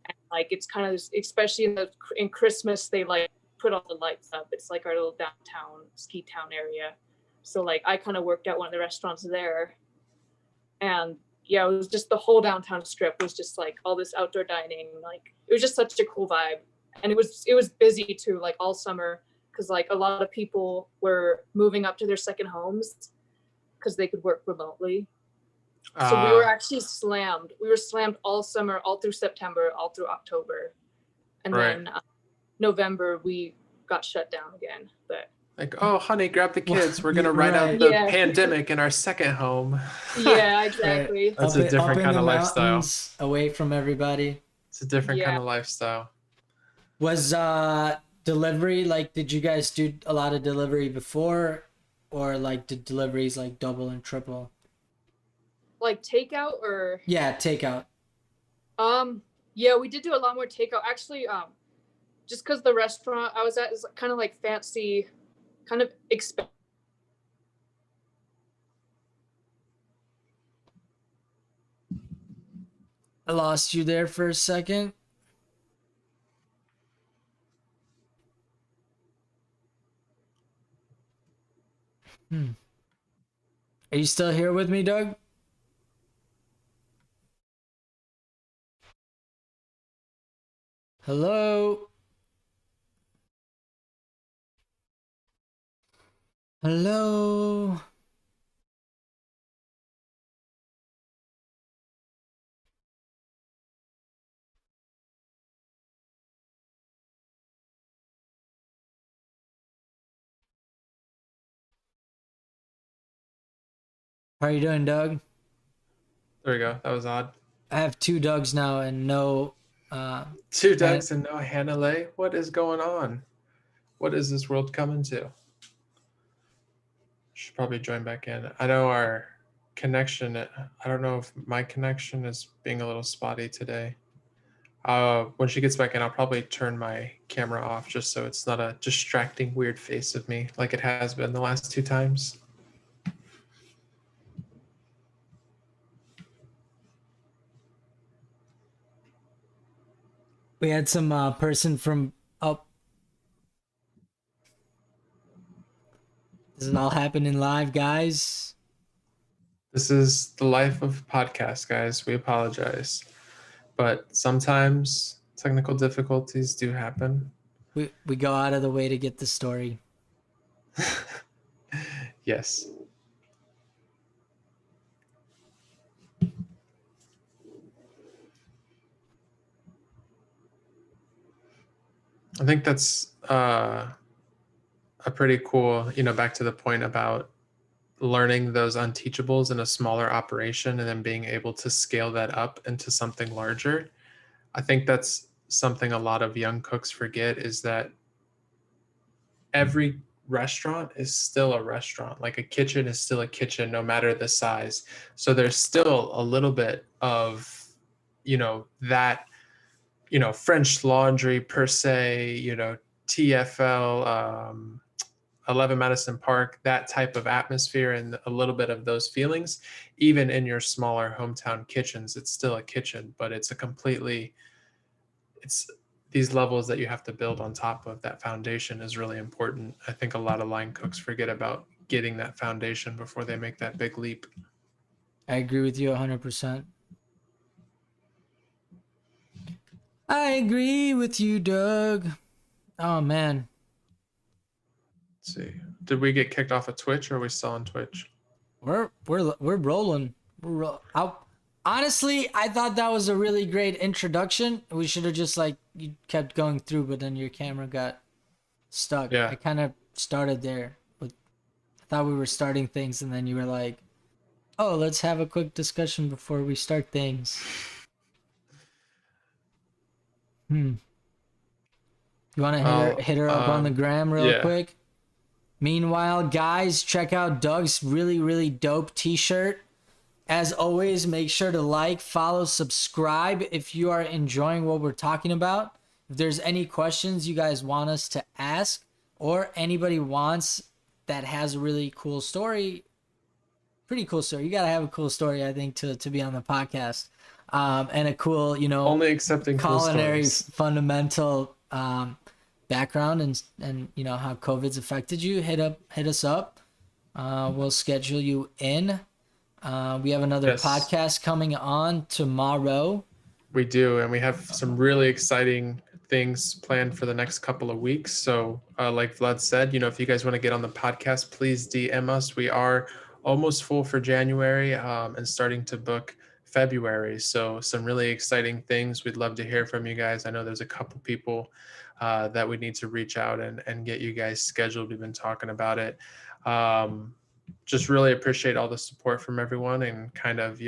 [SPEAKER 3] And like it's kind of especially in Christmas they like put all the lights up. It's like our little downtown ski town area. So like I kind of worked at one of the restaurants there, and yeah, it was just the whole downtown strip was just like all this outdoor dining. Like it was just such a cool vibe, and it was busy too, like all summer, because like a lot of people were moving up to their second homes because they could work remotely. So we were actually slammed. We were slammed all summer, all through September, all through October, and then November we got shut down again. But
[SPEAKER 2] like, oh, honey, grab the kids. We're going to ride out the pandemic in our second home.
[SPEAKER 3] Yeah, exactly.
[SPEAKER 2] That's a different kind of lifestyle.
[SPEAKER 1] Away from everybody.
[SPEAKER 2] It's a different kind of lifestyle.
[SPEAKER 1] Was delivery, like, did you guys do a lot of delivery before? Or, like, did deliveries, like, double and triple?
[SPEAKER 3] Like, takeout or?
[SPEAKER 1] Yeah, takeout.
[SPEAKER 3] Yeah, we did do a lot more takeout. Actually, just because the restaurant I was at is kind of like fancy, kind of expensive.
[SPEAKER 1] I lost you there for a second. Are you still here with me, Doug? Hello? Hello? How are you doing, Doug?
[SPEAKER 2] There we go. That was odd.
[SPEAKER 1] I have 2 Dougs now and no...
[SPEAKER 2] 2 Dougs and no Hanalei? What is going on? what is this world coming to? Should probably join back in. I know our connection, I don't know if my connection is being a little spotty today. When she gets back in, I'll probably turn my camera off just so it's not a distracting weird face of me like it has been the last 2 times.
[SPEAKER 1] We had some person from up. This is all happening live, guys.
[SPEAKER 2] This is the life of podcast, guys. We apologize. But sometimes technical difficulties do happen.
[SPEAKER 1] We go out of the way to get the story.
[SPEAKER 2] Yes. I think that's a pretty cool, back to the point about learning those unteachables in a smaller operation and then being able to scale that up into something larger. I think that's something a lot of young cooks forget, is that every restaurant is still a restaurant. Like a kitchen is still a kitchen, no matter the size. So there's still a little bit of, that, French Laundry per se, TFL, 11 Madison Park, that type of atmosphere and a little bit of those feelings. Even in your smaller hometown kitchens, it's still a kitchen, but it's these levels that you have to build on top of. That foundation is really important. I think a lot of line cooks forget about getting that foundation before they make that big leap.
[SPEAKER 1] I agree with you 100%. I agree with you, Doug. Oh man.
[SPEAKER 2] Let's see. Did we get kicked off of Twitch, or are we still on Twitch?
[SPEAKER 1] We're rolling. Honestly, I thought that was a really great introduction. We should have just you kept going through, but then your camera got stuck.
[SPEAKER 2] Yeah.
[SPEAKER 1] I kind of started there. I thought we were starting things, and then you were like, "Oh, let's have a quick discussion before we start things." You want to hit her up on the gram real quick? Meanwhile, guys, check out Doug's really, really dope t-shirt. As always, make sure to like, follow, subscribe if you are enjoying what we're talking about. If there's any questions you guys want us to ask, or anybody wants that has a really cool story, pretty cool story. You got to have a cool story, I think, to be on the podcast. And a cool,
[SPEAKER 2] only accepting
[SPEAKER 1] culinary
[SPEAKER 2] cool stories.
[SPEAKER 1] Fundamental background and how COVID's affected you, hit us up. We'll schedule you in. We have another podcast coming on tomorrow.
[SPEAKER 2] We do, and we have some really exciting things planned for the next couple of weeks. So like Vlad said, if you guys want to get on the podcast, please DM us. We are almost full for January and starting to book February. So some really exciting things. We'd love to hear from you guys. I know there's a couple people that we need to reach out and get you guys scheduled. We've been talking about it. Just really appreciate all the support from everyone and kind of,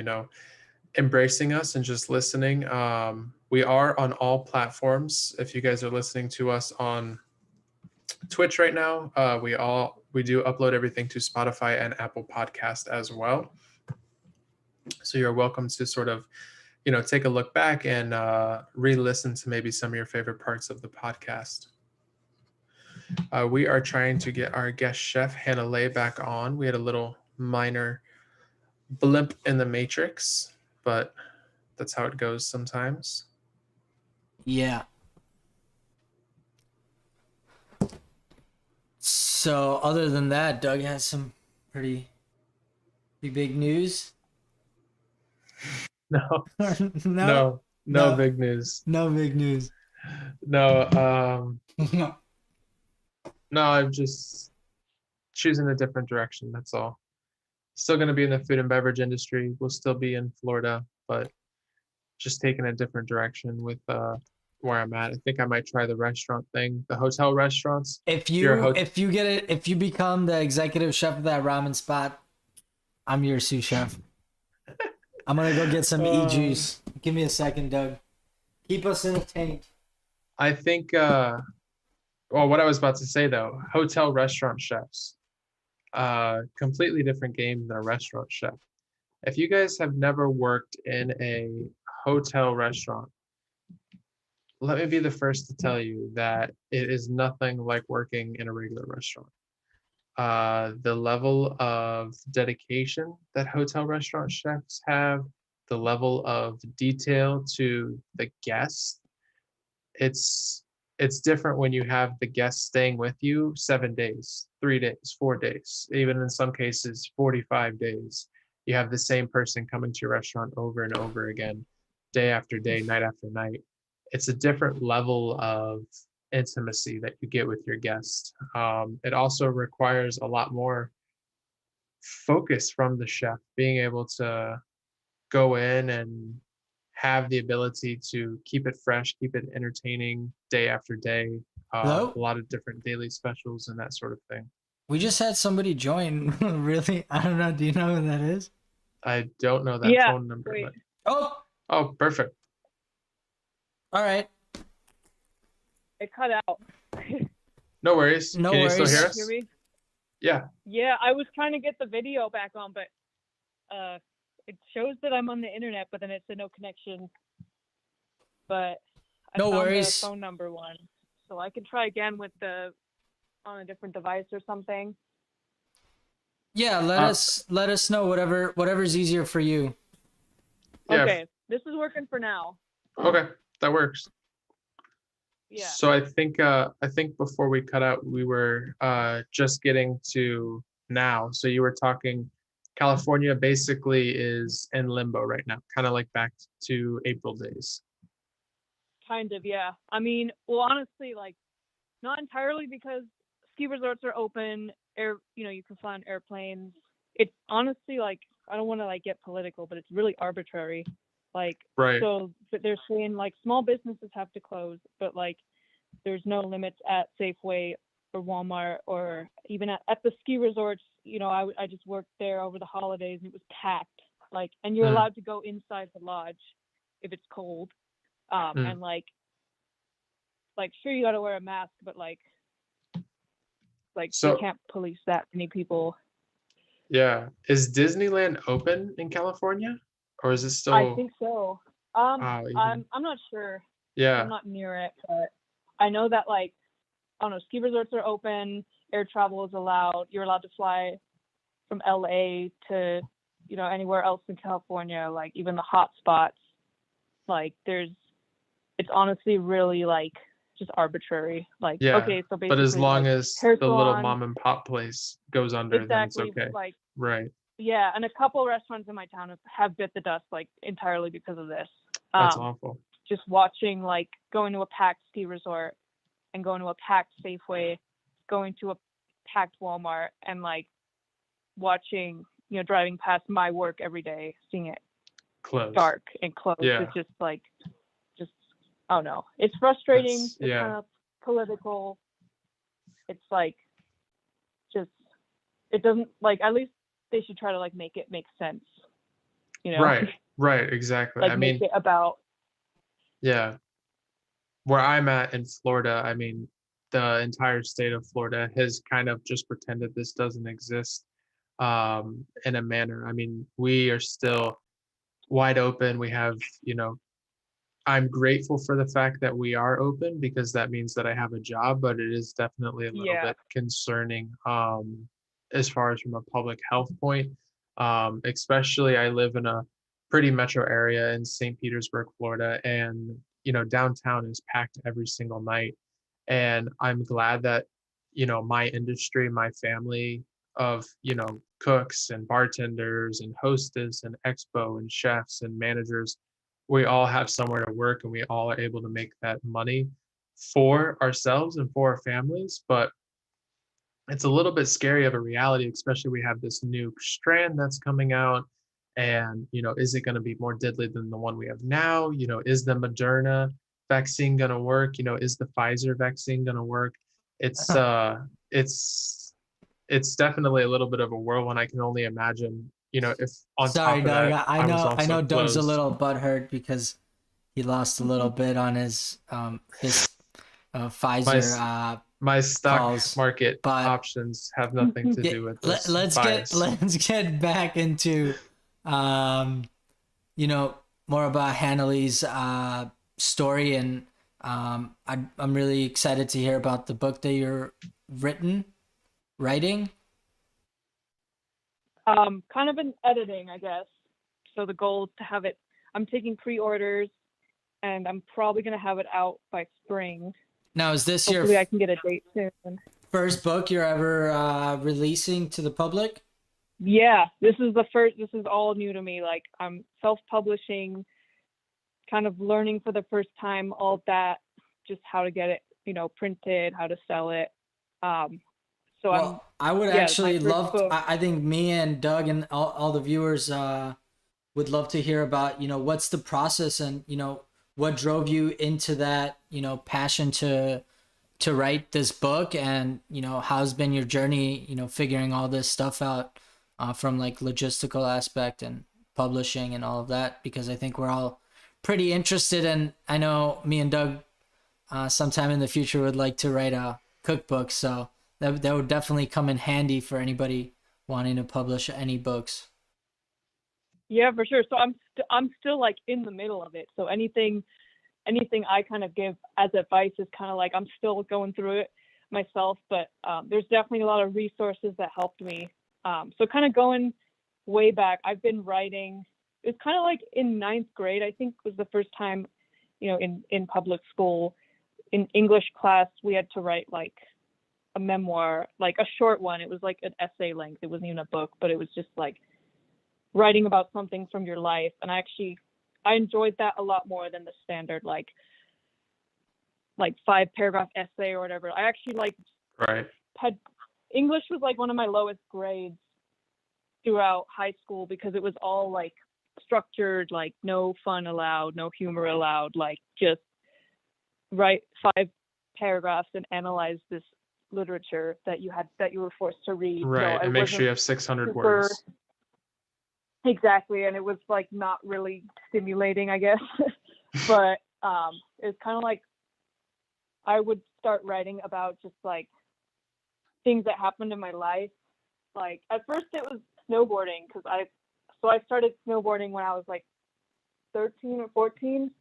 [SPEAKER 2] embracing us and just listening. We are on all platforms. If you guys are listening to us on Twitch right now, we do upload everything to Spotify and Apple Podcast as well. So you're welcome to sort of, take a look back and re-listen to maybe some of your favorite parts of the podcast. We are trying to get our guest chef, Hanalei, back on. We had a little minor blimp in the matrix, but that's how it goes sometimes.
[SPEAKER 1] Yeah. So other than that, Doug has some pretty big news.
[SPEAKER 2] No
[SPEAKER 1] No.
[SPEAKER 2] big news.
[SPEAKER 1] No big news.
[SPEAKER 2] No, I'm just choosing a different direction. That's all. Still going to be in the food and beverage industry. We'll still be in Florida, but just taking a different direction with where I'm at. I think I might try the restaurant thing, the hotel restaurants.
[SPEAKER 1] If you become the executive chef of that ramen spot, I'm your sous chef. I'm gonna go get some e-juice. Give me a second, Doug. Keep us entertained.
[SPEAKER 2] I think Well, what I was about to say though, hotel restaurant chefs, completely different game than a restaurant chef. If you guys have never worked in a hotel restaurant, let me be the first to tell you that it is nothing like working in a regular restaurant. The level of dedication that hotel restaurant chefs have, the level of detail to the guests, it's it's different when you have the guests staying with you 7 days, 3 days, 4 days, even in some cases 45 days. You have the same person coming to your restaurant over and over again, day after day, night after night. It's a different level of intimacy that you get with your guests. It also requires a lot more focus from the chef, being able to go in and have the ability to keep it fresh, keep it entertaining day after day, a
[SPEAKER 1] Hello?
[SPEAKER 2] lot of different daily specials and that sort of thing.
[SPEAKER 1] We just had somebody join. Really? I don't know. Do you know who that is?
[SPEAKER 2] I don't know that
[SPEAKER 3] Yeah.
[SPEAKER 2] phone number,
[SPEAKER 3] Wait.
[SPEAKER 2] but
[SPEAKER 1] Oh,
[SPEAKER 2] oh, perfect.
[SPEAKER 1] all right.
[SPEAKER 3] It cut out.
[SPEAKER 2] No worries.
[SPEAKER 1] No
[SPEAKER 2] Can you still
[SPEAKER 1] worries.
[SPEAKER 2] hear
[SPEAKER 3] Hear
[SPEAKER 2] us?
[SPEAKER 3] me?
[SPEAKER 2] Yeah.
[SPEAKER 3] Yeah, I was trying to get the video back on, but it shows that I'm on the internet, but then it said no connection. But I
[SPEAKER 1] No
[SPEAKER 3] found
[SPEAKER 1] worries.
[SPEAKER 3] the phone number one, so I could try again with the on a different device or something.
[SPEAKER 1] Yeah,
[SPEAKER 2] Uh,
[SPEAKER 1] let us know whatever's easier for you.
[SPEAKER 2] yeah.
[SPEAKER 3] Okay, this is working for now.
[SPEAKER 2] Okay, that works.
[SPEAKER 3] Yeah.
[SPEAKER 2] So I think before we cut out, we were just getting to now. So you were talking California basically is in limbo right now, kind of like back to April days.
[SPEAKER 3] Kind of, yeah. I mean, well, honestly, like, not entirely because ski resorts are open. You can fly on airplanes. It's honestly like I don't want to like get political, but it's really arbitrary. Like,
[SPEAKER 2] Right.
[SPEAKER 3] so but they're saying like small businesses have to close, but like there's no limits at Safeway or Walmart or even at the ski resorts. I just worked there over the holidays and it was packed. Like, and you're
[SPEAKER 2] Mm,
[SPEAKER 3] allowed to go inside the lodge if it's cold.
[SPEAKER 2] mm.
[SPEAKER 3] And like sure you got to wear a mask, but like they
[SPEAKER 2] So
[SPEAKER 3] can't police that many people.
[SPEAKER 2] yeah, is Disneyland open in California, or is it
[SPEAKER 3] I
[SPEAKER 2] still?
[SPEAKER 3] think so.
[SPEAKER 2] Even
[SPEAKER 3] I'm not sure. I'm
[SPEAKER 2] yeah,
[SPEAKER 3] not near it, but I know that like I don't know, ski resorts are open, air travel is allowed. You're allowed to fly from LA to anywhere else in California, like even the hot spots. Like it's honestly really like just arbitrary. Like
[SPEAKER 2] yeah.
[SPEAKER 3] okay, so
[SPEAKER 2] But as
[SPEAKER 3] basically
[SPEAKER 2] long
[SPEAKER 3] like
[SPEAKER 2] as
[SPEAKER 3] hair
[SPEAKER 2] the little
[SPEAKER 3] salons,
[SPEAKER 2] mom and pop place goes under, then it's
[SPEAKER 3] exactly
[SPEAKER 2] okay.
[SPEAKER 3] like
[SPEAKER 2] Right.
[SPEAKER 3] yeah, and a couple restaurants in my town have bit the dust like entirely because of this.
[SPEAKER 2] That's awful.
[SPEAKER 3] Just watching like going to a packed ski resort and going to a packed Safeway, going to a packed Walmart, and like watching driving past my work every day, seeing it
[SPEAKER 2] Close.
[SPEAKER 3] dark and closed.
[SPEAKER 2] Yeah.
[SPEAKER 3] It's just like I don't know. It's frustrating. It's
[SPEAKER 2] Yeah.
[SPEAKER 3] kind of political. It's like just it doesn't like at least they should try to like make it make sense.
[SPEAKER 2] Right. Right. Exactly.
[SPEAKER 3] Like
[SPEAKER 2] I
[SPEAKER 3] make
[SPEAKER 2] mean,
[SPEAKER 3] it about
[SPEAKER 2] yeah. Where I'm at in Florida, I mean, the entire state of Florida has kind of just pretended this doesn't exist in a manner. I mean, we are still wide open. We have, I'm grateful for the fact that we are open because that means that I have a job, but it is definitely a little
[SPEAKER 3] yeah.
[SPEAKER 2] bit concerning as far as from a public health point. Especially, I live in a pretty metro area in St. Petersburg, Florida, and downtown is packed every single night. And I'm glad that my industry, my family of cooks and bartenders and hostess and expo and chefs and managers, we all have somewhere to work and we all are able to make that money for ourselves and for our families. But it's a little bit scary of a reality, especially we have this new strand that's coming out. And, is it going to be more deadly than the one we have now? Is the Moderna vaccine going to work? Is the Pfizer vaccine going to work? It's it's definitely a little bit of a whirlwind. I can only imagine, if on
[SPEAKER 1] Sorry,
[SPEAKER 2] top of
[SPEAKER 1] Doug.
[SPEAKER 2] that, I was
[SPEAKER 1] I
[SPEAKER 2] also
[SPEAKER 1] know Doug's a
[SPEAKER 2] closed.
[SPEAKER 1] little butthurt because he lost a little bit on his
[SPEAKER 2] My
[SPEAKER 1] Pfizer
[SPEAKER 2] s- My stock
[SPEAKER 1] calls.
[SPEAKER 2] market
[SPEAKER 1] But
[SPEAKER 2] options have nothing to
[SPEAKER 1] yeah,
[SPEAKER 2] do with this
[SPEAKER 1] let's get
[SPEAKER 2] bias.
[SPEAKER 1] back into um, you know, more about Hanalei's story, and I'm really excited to hear about the book that you're writing.
[SPEAKER 4] Kind of in editing, I guess. So the goal is to have it. I'm taking pre-orders, and I'm probably gonna have it out by spring.
[SPEAKER 1] Now, is this your
[SPEAKER 4] Hopefully, I can get a date soon.
[SPEAKER 1] first book you're ever releasing to the public?
[SPEAKER 4] Yeah, this is the first. This is all new to me. Like I'm self-publishing, kind of learning for the first time all that, just how to get it, printed, how to sell it. So
[SPEAKER 1] Well, I would
[SPEAKER 4] yeah, my
[SPEAKER 1] actually
[SPEAKER 4] first
[SPEAKER 1] love.
[SPEAKER 4] book.
[SPEAKER 1] I think me and Doug and all the viewers would love to hear about what's the process, and what drove you into that passion to write this book, and how's been your journey figuring all this stuff out, from like logistical aspect and publishing and all of that, because I think we're all pretty interested, and I know me and Doug sometime in the future would like to write a cookbook, so that would definitely come in handy for anybody wanting to publish any books.
[SPEAKER 4] Yeah, for sure. So I'm still like in the middle of it. So anything I kind of give as advice is kind of like I'm still going through it myself, but there's definitely a lot of resources that helped me. So kind of going way back, I've been writing. It's kind of like in ninth grade, I think was the first time, in public school, in English class, we had to write like a memoir, like a short one. It was like an essay length. It wasn't even a book, but it was just like writing about something from your life. And I enjoyed that a lot more than the standard like 5-paragraph essay or whatever. I actually
[SPEAKER 2] Right.
[SPEAKER 4] had English was like one of my lowest grades throughout high school because it was all like structured, like no fun allowed, no humor allowed, like just write 5 paragraphs and analyze this literature that you were forced to read.
[SPEAKER 2] Right.
[SPEAKER 4] So
[SPEAKER 2] And make sure you have 600
[SPEAKER 4] super
[SPEAKER 2] words.
[SPEAKER 4] exactly, and it was like not really stimulating, I guess. But it's kind of like I would start writing about just like things that happened in my life. Like at first it was snowboarding because I started snowboarding when I was like 13 or 14,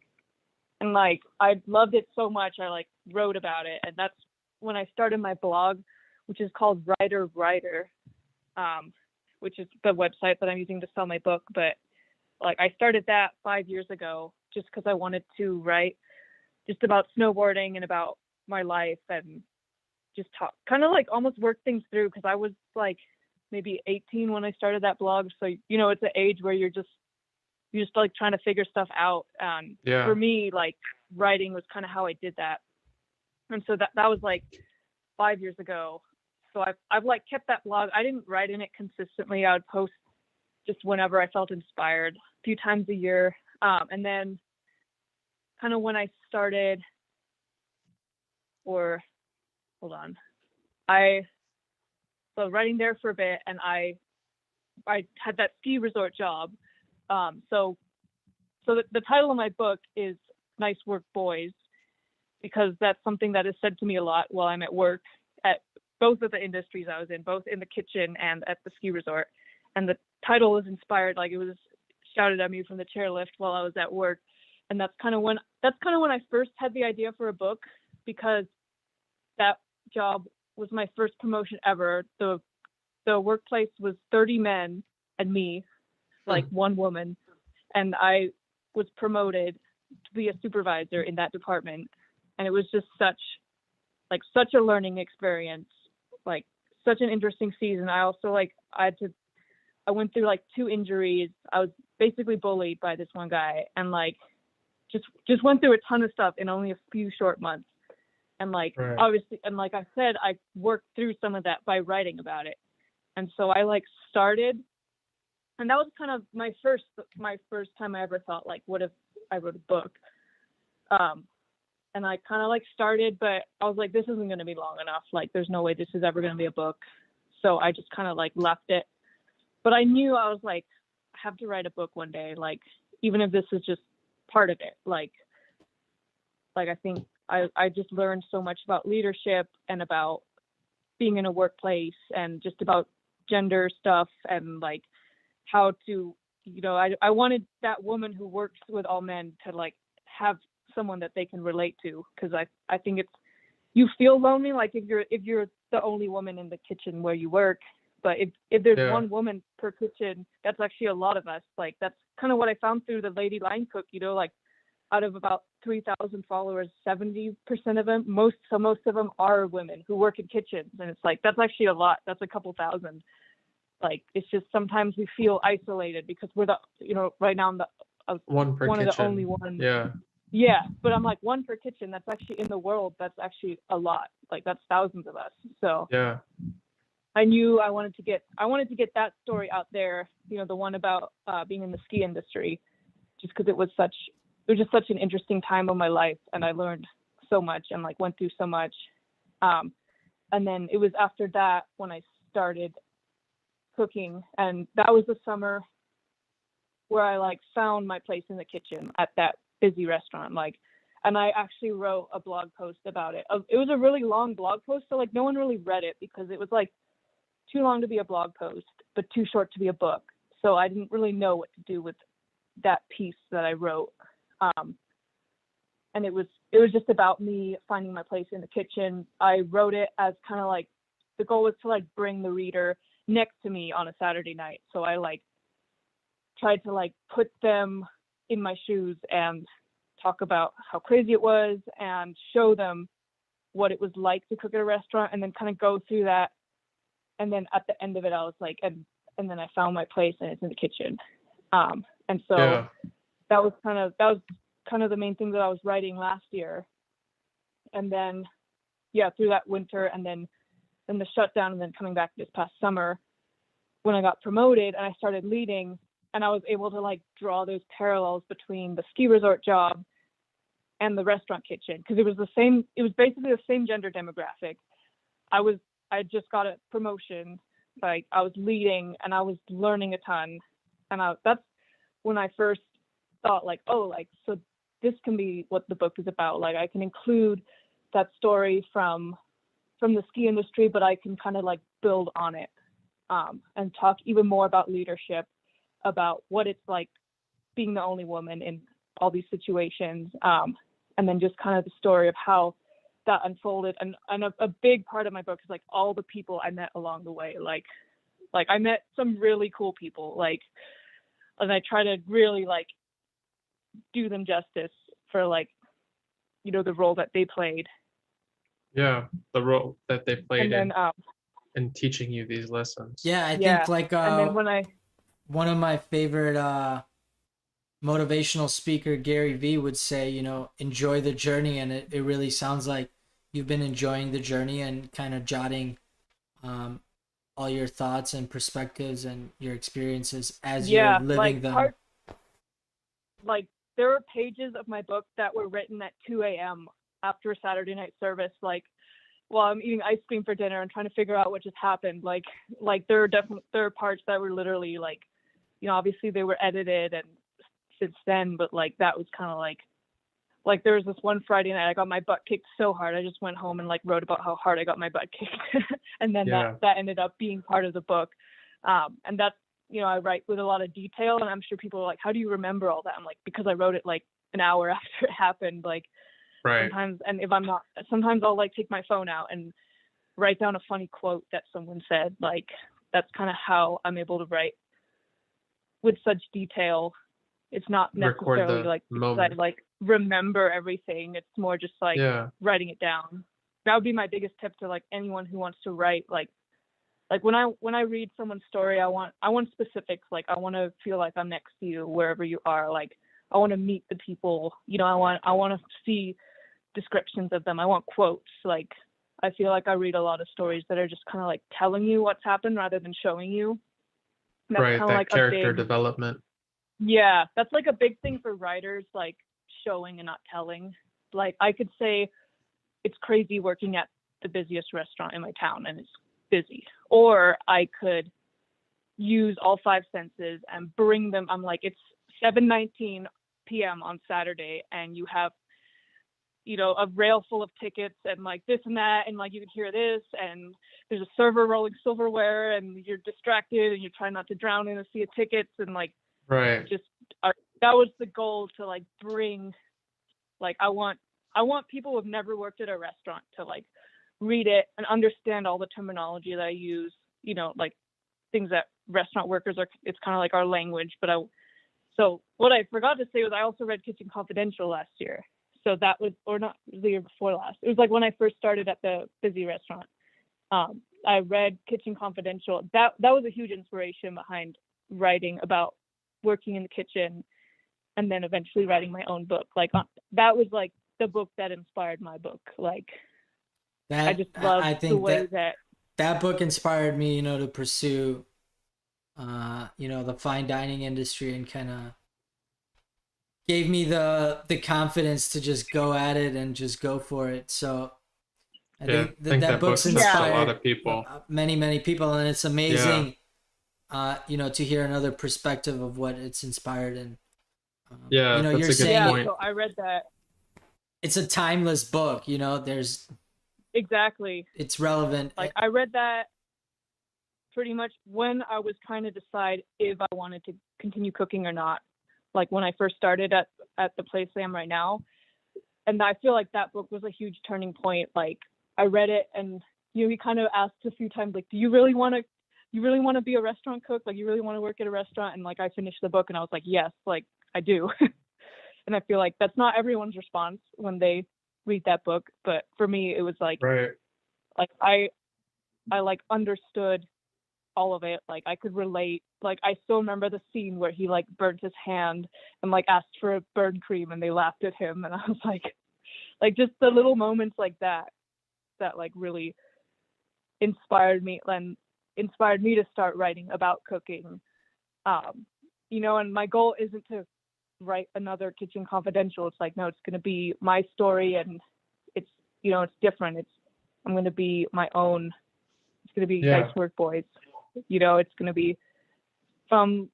[SPEAKER 4] and like I loved it so much I like wrote about it, and that's when I started my blog, which is called Writer, which is the website that I'm using to sell my book. But like I started that 5 years ago just because I wanted to write just about snowboarding and about my life and just talk, kind of like almost work things through, because I was like maybe 18 when I started that blog. So, it's an age where you're just like trying to figure stuff out.
[SPEAKER 2] Yeah.
[SPEAKER 4] For me, like writing was kind of how I did that. And so that was like 5 years ago. So I've like kept that blog. I didn't write in it consistently. I would post just whenever I felt inspired, a few times a year. And then kind of when I started, or hold on, so writing there for a bit, and I had that ski resort job. So the title of my book is Nice Work Boys, because that's something that is said to me a lot while I'm at work at both of the industries I was in, both in the kitchen and at the ski resort. And the title was inspired, like it was shouted at me from the chairlift while I was at work. And that's kind of when I first had the idea for a book, because that job was my first promotion ever. The workplace was 30 men and me, like one woman, and I was promoted to be a supervisor in that department. And it was just such a learning experience, like such an interesting season. I also I went through like 2 injuries. I was basically bullied by this one guy, and like just went through a ton of stuff in only a few short months. And like
[SPEAKER 2] Right.
[SPEAKER 4] obviously, and like I said, I worked through some of that by writing about it. And so I like started, and that was kind of my first time I ever thought like, what if I wrote a book? And I kind of like started, but I was like, this isn't going to be long enough. Like, there's no way this is ever going to be a book. So I just kind of like left it. But I knew I was like, I have to write a book one day. Like, even if this is just part of it, like I think I just learned so much about leadership and about being in a workplace and just about gender stuff and like how to, I wanted that woman who works with all men to like have someone that they can relate to, because I think you feel lonely like if you're the only woman in the kitchen where you work, but if there's one woman per kitchen, that's actually a lot of us. Like that's kind of what I found through the Lady Line Cook, like out of about 3,000 followers, 70% of them, most of them are women who work in kitchens, and it's like that's actually a lot. That's a couple thousand. Like it's just sometimes we feel isolated because we're the right now I'm the
[SPEAKER 2] one per
[SPEAKER 4] one
[SPEAKER 2] kitchen.
[SPEAKER 4] of the only ones.
[SPEAKER 2] Yeah,
[SPEAKER 4] but I'm like one per kitchen. That's actually in the world. That's actually a lot. Like that's thousands of us. So
[SPEAKER 2] yeah,
[SPEAKER 4] I knew I wanted to get that story out there. The one about being in the ski industry, just because it was just such an interesting time of my life, and I learned so much and like went through so much. And then it was after that when I started cooking, and that was the summer where I like found my place in the kitchen at that busy restaurant. Like, and I actually wrote a blog post about it. It was a really long blog post, so like no one really read it because it was like too long to be a blog post, but too short to be a book. So I didn't really know what to do with that piece that I wrote. And it was just about me finding my place in the kitchen. I wrote it as kind of like, the goal was to like bring the reader next to me on a Saturday night. So I like tried to like put them in my shoes and talk about how crazy it was and show them what it was like to cook at a restaurant, and then kind of go through that. And then at the end of it, I was like, and then I found my place, and it's in the kitchen. And so that was kind of the main thing that I was writing last year. And then, through that winter, and then the shutdown, and then coming back this past summer when I got promoted and I started leading, and I was able to like draw those parallels between the ski resort job and the restaurant kitchen, because it was basically the same gender demographic. I just got a promotion, like I was leading and I was learning a ton, and that's when I first thought like, oh, like, so this can be what the book is about. Like I can include that story from the ski industry, but I can kind of like build on it, and talk even more about leadership, about what it's like being the only woman in all these situations, and then just kind of the story of how that unfolded. And a big part of my book is like all the people I met along the way. Like I met some really cool people, like, and I try to really like do them justice for like, the role that they played.
[SPEAKER 2] Yeah, the role that they played
[SPEAKER 4] and then,
[SPEAKER 2] in teaching you these lessons.
[SPEAKER 1] Yeah, I think like
[SPEAKER 4] and then when
[SPEAKER 1] one of my favorite motivational speaker, Gary Vee, would say, enjoy the journey, and it really sounds like you've been enjoying the journey and kind of jotting all your thoughts and perspectives and your experiences as you're living them.
[SPEAKER 4] Like there were pages of my book that were written at 2 a.m. after a Saturday night service, like while I'm eating ice cream for dinner and trying to figure out what just happened. Like there are parts that were literally like, obviously they were edited and since then, but like that was kind of like there was this one Friday night I got my butt kicked so hard I just went home and like wrote about how hard I got my butt kicked. And then that ended up being part of the book. And that's, I write with a lot of detail, and I'm sure people are like, how do you remember all that? I'm like, because I wrote it like an hour after it happened. Like sometimes, and if I'm not, sometimes I'll like take my phone out and write down a funny quote that someone said. Like that's kind of how I'm able to write with such detail. It's not necessarily like I like remember everything. It's more just like writing it down. That would be my biggest tip to like anyone who wants to write. Like when I read someone's story, I want specifics. Like I want to feel like I'm next to you wherever you are. Like I want to meet the people. I want to see descriptions of them. I want quotes. Like I feel like I read a lot of stories that are just kind of like telling you what's happened rather than showing you.
[SPEAKER 2] That's right, that like character development.
[SPEAKER 4] Yeah, that's like a big thing for writers, like showing and not telling. Like I could say it's crazy working at the busiest restaurant in my town and it's busy. Or I could use all five senses and bring them. I'm like, it's 7:19 p.m. on Saturday and you have you know, a rail full of tickets and like this and that, and like you can hear this, and there's a server rolling silverware, and you're distracted, and you're trying not to drown in a sea of tickets, and like
[SPEAKER 2] Right.
[SPEAKER 4] just that was the goal, to like bring, like I want people who have never worked at a restaurant to like read it and understand all the terminology that I use, you know, like things that restaurant workers are, it's kind of like our language. But so what I forgot to say was I also read Kitchen Confidential last year. So that was, or not the year before last. It was like when I first started at the Busy restaurant. I read Kitchen Confidential. That was a huge inspiration behind writing about working in the kitchen, and then eventually writing my own book. Like that was like the book that inspired my book. Like
[SPEAKER 1] That
[SPEAKER 4] I just love
[SPEAKER 1] I
[SPEAKER 4] the
[SPEAKER 1] think
[SPEAKER 4] way
[SPEAKER 1] that book inspired me, you know, to pursue, you know, the fine dining industry, and kind of gave me the confidence to just go at it and just go for it. So I
[SPEAKER 2] Yeah,
[SPEAKER 1] think
[SPEAKER 2] I think
[SPEAKER 1] that
[SPEAKER 2] that book
[SPEAKER 1] book's
[SPEAKER 2] touched a lot
[SPEAKER 1] inspired
[SPEAKER 2] of people.
[SPEAKER 1] many people, and it's
[SPEAKER 2] Yeah.
[SPEAKER 1] amazing, you know, to hear another perspective of what it's inspired. And
[SPEAKER 2] Yeah,
[SPEAKER 1] you know,
[SPEAKER 2] that's
[SPEAKER 1] you're
[SPEAKER 2] a good
[SPEAKER 1] saying
[SPEAKER 2] point.
[SPEAKER 4] so I read that.
[SPEAKER 1] it's a timeless book. You know,
[SPEAKER 4] Exactly.
[SPEAKER 1] it's relevant.
[SPEAKER 4] Like I read that pretty much when I was trying to decide if I wanted to continue cooking or not. Like when I first started at the place I am right now. And I feel like that book was a huge turning point. Like I read it, and you know, he kind of asked a few times, like, do you really want to be a restaurant cook? Like, you really want to work at a restaurant? And like I finished the book and I was like, yes, like I do. And I feel like that's not everyone's response when they read that book, but for me it was like,
[SPEAKER 2] Right.
[SPEAKER 4] like I like understood all of it. Like I could relate. Like I still remember the scene where he like burnt his hand and like asked for a burn cream, and they laughed at him, and I was like just the little moments like that like really inspired me to start writing about cooking. You know, and my goal isn't to write another Kitchen Confidential. It's like, no, it's going to be my story, and it's, you know, it's different. I'm going to be my own. It's going to be
[SPEAKER 2] Yeah.
[SPEAKER 4] Nice Work Boys. You know, it's going to be from,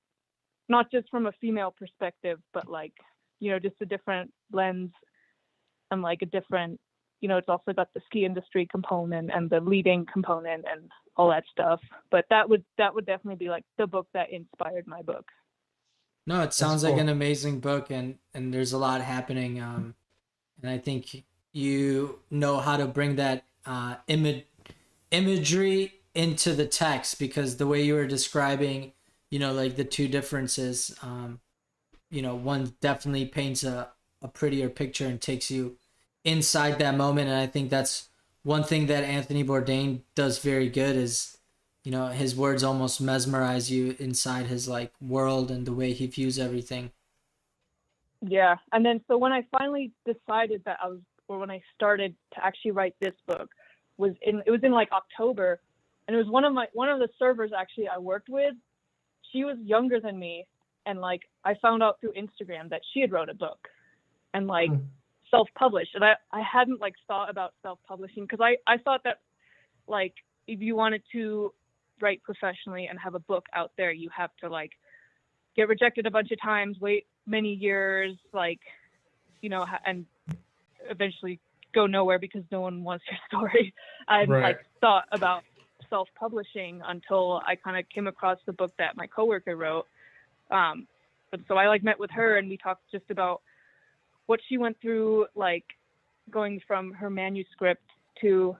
[SPEAKER 4] not just from a female perspective, but like, you know, just a different lens, and like a different, you know, it's also got the ski industry component and the leading component and all that stuff. But that would definitely be like the book that inspired my book.
[SPEAKER 1] No, it sounds like
[SPEAKER 2] cool.
[SPEAKER 1] an amazing book, and there's a lot happening. And I think you know how to bring that imagery into the text, because the way you were describing, you know, like the two differences, you know, one definitely paints a prettier picture and takes you inside that moment. And I think that's one thing that Anthony Bourdain does very good is, you know, his words almost mesmerize you inside his like world and the way he views everything.
[SPEAKER 4] Yeah. And then so when I finally decided that when I started to actually write this book, it was in like October, and it was one of the servers actually I worked with. She was younger than me, and like I found out through Instagram that she had wrote a book and like self-published. And I hadn't like thought about self-publishing, because I thought that like if you wanted to write professionally and have a book out there, you have to like get rejected a bunch of times, wait many years, like, you know, and eventually go nowhere because no one wants your story. I hadn't like thought about self-publishing until I kind of came across the book that my coworker wrote. But so I like met with her, and we talked just about what she went through, like going from her manuscript to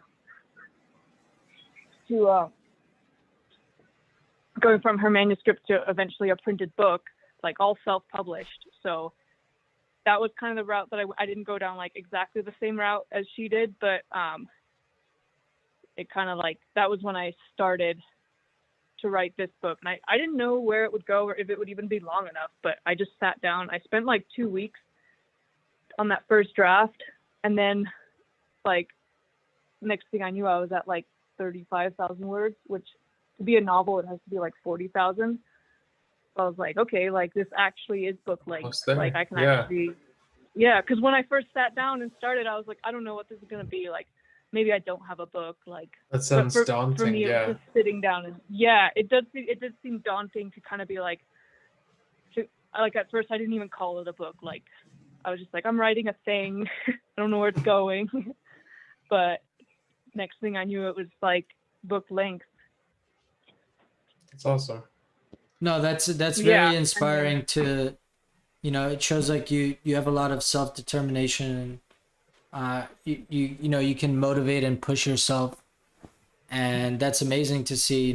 [SPEAKER 4] eventually a printed book, like all self-published. So that was kind of the route that I didn't go down like exactly the same route as she did, but it kind of like, that was when I started to write this book. And I didn't know where it would go or if it would even be long enough, but I just sat down. I spent like 2 weeks on that first draft. And then like next thing I knew, I was at like 35,000 words, which to be a novel, it has to be like 40,000. So I was like, okay, like this actually is book length. Like I can actually, because when I first sat down and started, I was like, I don't know what this is going to be. Like maybe I don't have a book. Like
[SPEAKER 2] that sounds daunting.
[SPEAKER 4] For me, it was just sitting down and it did seem daunting to kind of be like, like at first I didn't even call it a book. Like I was just like, I'm writing a thing. I don't know where it's going. But next thing I knew, it was like book length.
[SPEAKER 2] It's awesome.
[SPEAKER 1] No, that's
[SPEAKER 4] Yeah,
[SPEAKER 1] very inspiring to, it shows like you have a lot of self-determination, and you can motivate and push yourself, and that's amazing to see,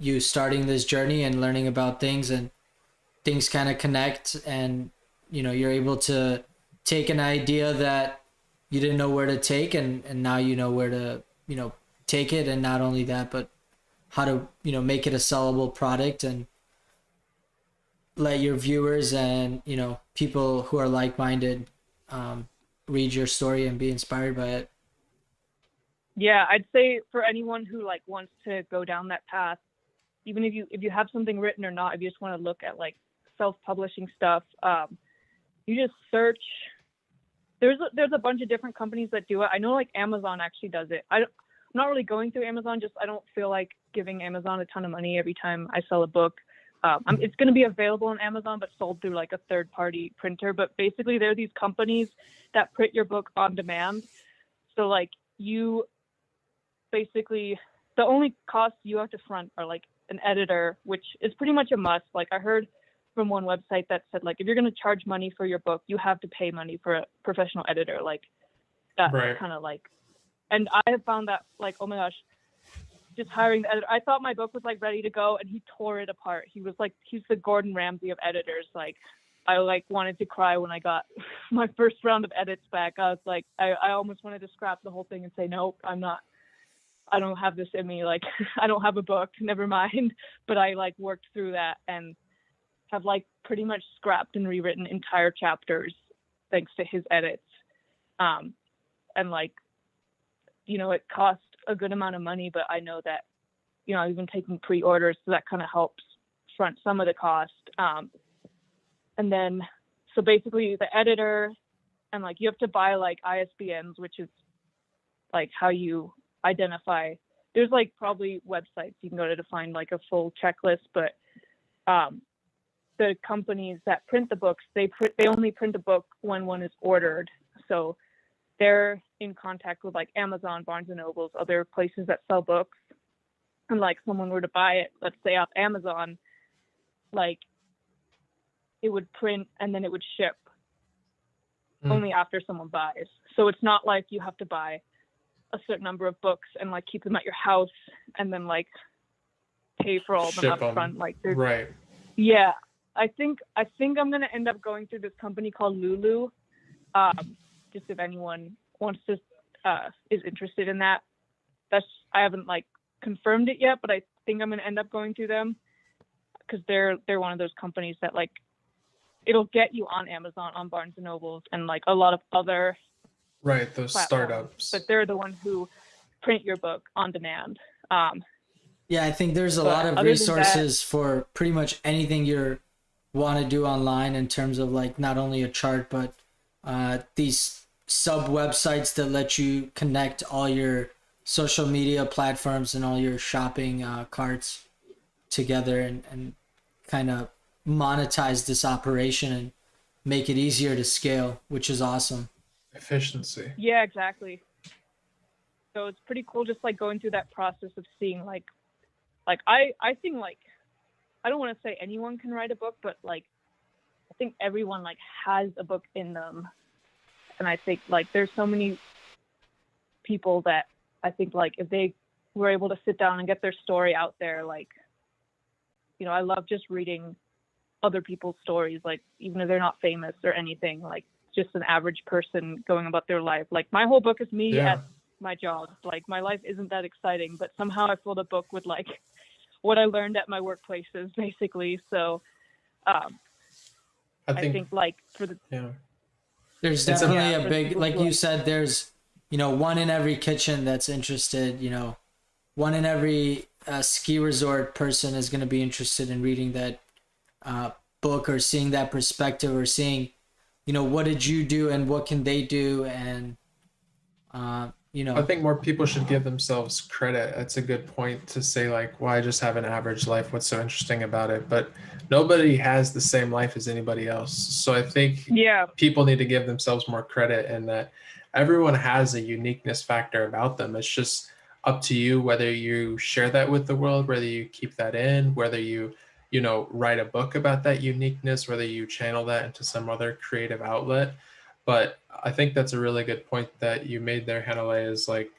[SPEAKER 1] you starting this journey and learning about things, and things kind of connect, and you're able to take an idea that you didn't know where to take, and now you know where to take it, and not only that, but how to make it a sellable product, and let your viewers and people who are like-minded read your story and be inspired by it.
[SPEAKER 4] Yeah, I'd say for anyone who like wants to go down that path, even if you have something written or not, if you just want to look at like self-publishing stuff, you just search. There's a bunch of different companies that do it. I know like Amazon actually does it. I'm not really going through Amazon, just I don't feel like giving Amazon a ton of money every time I sell a book. It's going to be available on Amazon, but sold through like a third-party printer. But basically, there are these companies that print your book on demand. So like you basically, the only costs you have to front are like an editor, which is pretty much a must. Like I heard from one website that said like if you're going to charge money for your book, you have to pay money for a professional editor. Like that
[SPEAKER 2] Right.
[SPEAKER 4] kind of like, and I have found that like, oh my gosh, just hiring the editor. I thought my book was like ready to go, and he tore it apart. He was like, he's the Gordon Ramsay of editors. Like I like wanted to cry when I got my first round of edits back. I was like, I almost wanted to scrap the whole thing and say, nope, I don't have this in me. Like I don't have a book, never mind. But I like worked through that and have like pretty much scrapped and rewritten entire chapters thanks to his edits. And like, it cost a good amount of money, but I know that, I've been taking pre-orders, so that kind of helps front some of the cost. And then, so basically the editor, and like you have to buy like ISBNs, which is like how you identify. There's like probably websites you can go to find like a full checklist, but the companies that print the books, they only print a book when one is ordered. So they're in contact with like Amazon, Barnes and Nobles, other places that sell books. And like someone were to buy it, let's say off Amazon, like it would print and then it would ship only after someone buys. So it's not like you have to buy a certain number of books and like keep them at your house and then like pay for all of them
[SPEAKER 2] Ship
[SPEAKER 4] up
[SPEAKER 2] 'em.
[SPEAKER 4] front. Like
[SPEAKER 2] Right.
[SPEAKER 4] yeah, I think I'm gonna end up going through this company called Lulu. Just if anyone wants to is interested in that. I haven't like confirmed it yet, but I think I'm gonna end up going through them because they're one of those companies that like it'll get you on Amazon, on Barnes and Nobles, and like a lot of other
[SPEAKER 2] Right. Those
[SPEAKER 4] platforms,
[SPEAKER 2] startups.
[SPEAKER 4] but they're the one who print your book on demand.
[SPEAKER 1] Yeah, I think there's a
[SPEAKER 4] But
[SPEAKER 1] lot of
[SPEAKER 4] other than
[SPEAKER 1] resources for pretty much anything you want to do online, in terms of like not only a chart, but these sub websites that let you connect all your social media platforms and all your shopping carts together, and kind of monetize this operation and make it easier to scale, which is awesome.
[SPEAKER 2] Efficiency.
[SPEAKER 4] Yeah, exactly. So it's pretty cool just like going through that process of seeing like I think like I don't want to say anyone can write a book, but like I think everyone like has a book in them. And I think like there's so many people that I think like if they were able to sit down and get their story out there, like, I love just reading other people's stories, like even if they're not famous or anything, like just an average person going about their life. Like my whole book is me
[SPEAKER 2] Yeah.
[SPEAKER 4] at my job. Like my life isn't that exciting, but somehow I filled a book with like what I learned at my workplaces basically. So
[SPEAKER 2] I
[SPEAKER 4] I think like for the
[SPEAKER 2] yeah.
[SPEAKER 1] There's
[SPEAKER 2] It's
[SPEAKER 1] definitely
[SPEAKER 4] Yeah,
[SPEAKER 1] a
[SPEAKER 4] for
[SPEAKER 1] big,
[SPEAKER 4] people
[SPEAKER 1] like
[SPEAKER 4] who
[SPEAKER 1] you
[SPEAKER 4] are-
[SPEAKER 1] said, there's, one in every kitchen that's interested, one in every ski resort person is going to be interested in reading that book, or seeing that perspective, or seeing, what did you do and what can they do? And you
[SPEAKER 2] I
[SPEAKER 1] know.
[SPEAKER 2] think more people should give themselves credit. It's a good point to say, like, well, I just have an average life. What's so interesting about it? But nobody has the same life as anybody else. So I think
[SPEAKER 4] Yeah,
[SPEAKER 2] people need to give themselves more credit, and that everyone has a uniqueness factor about them. It's just up to you whether you share that with the world, whether you keep that in, whether you write a book about that uniqueness, whether you channel that into some other creative outlet. But I think that's a really good point that you made there, Hanalei, is like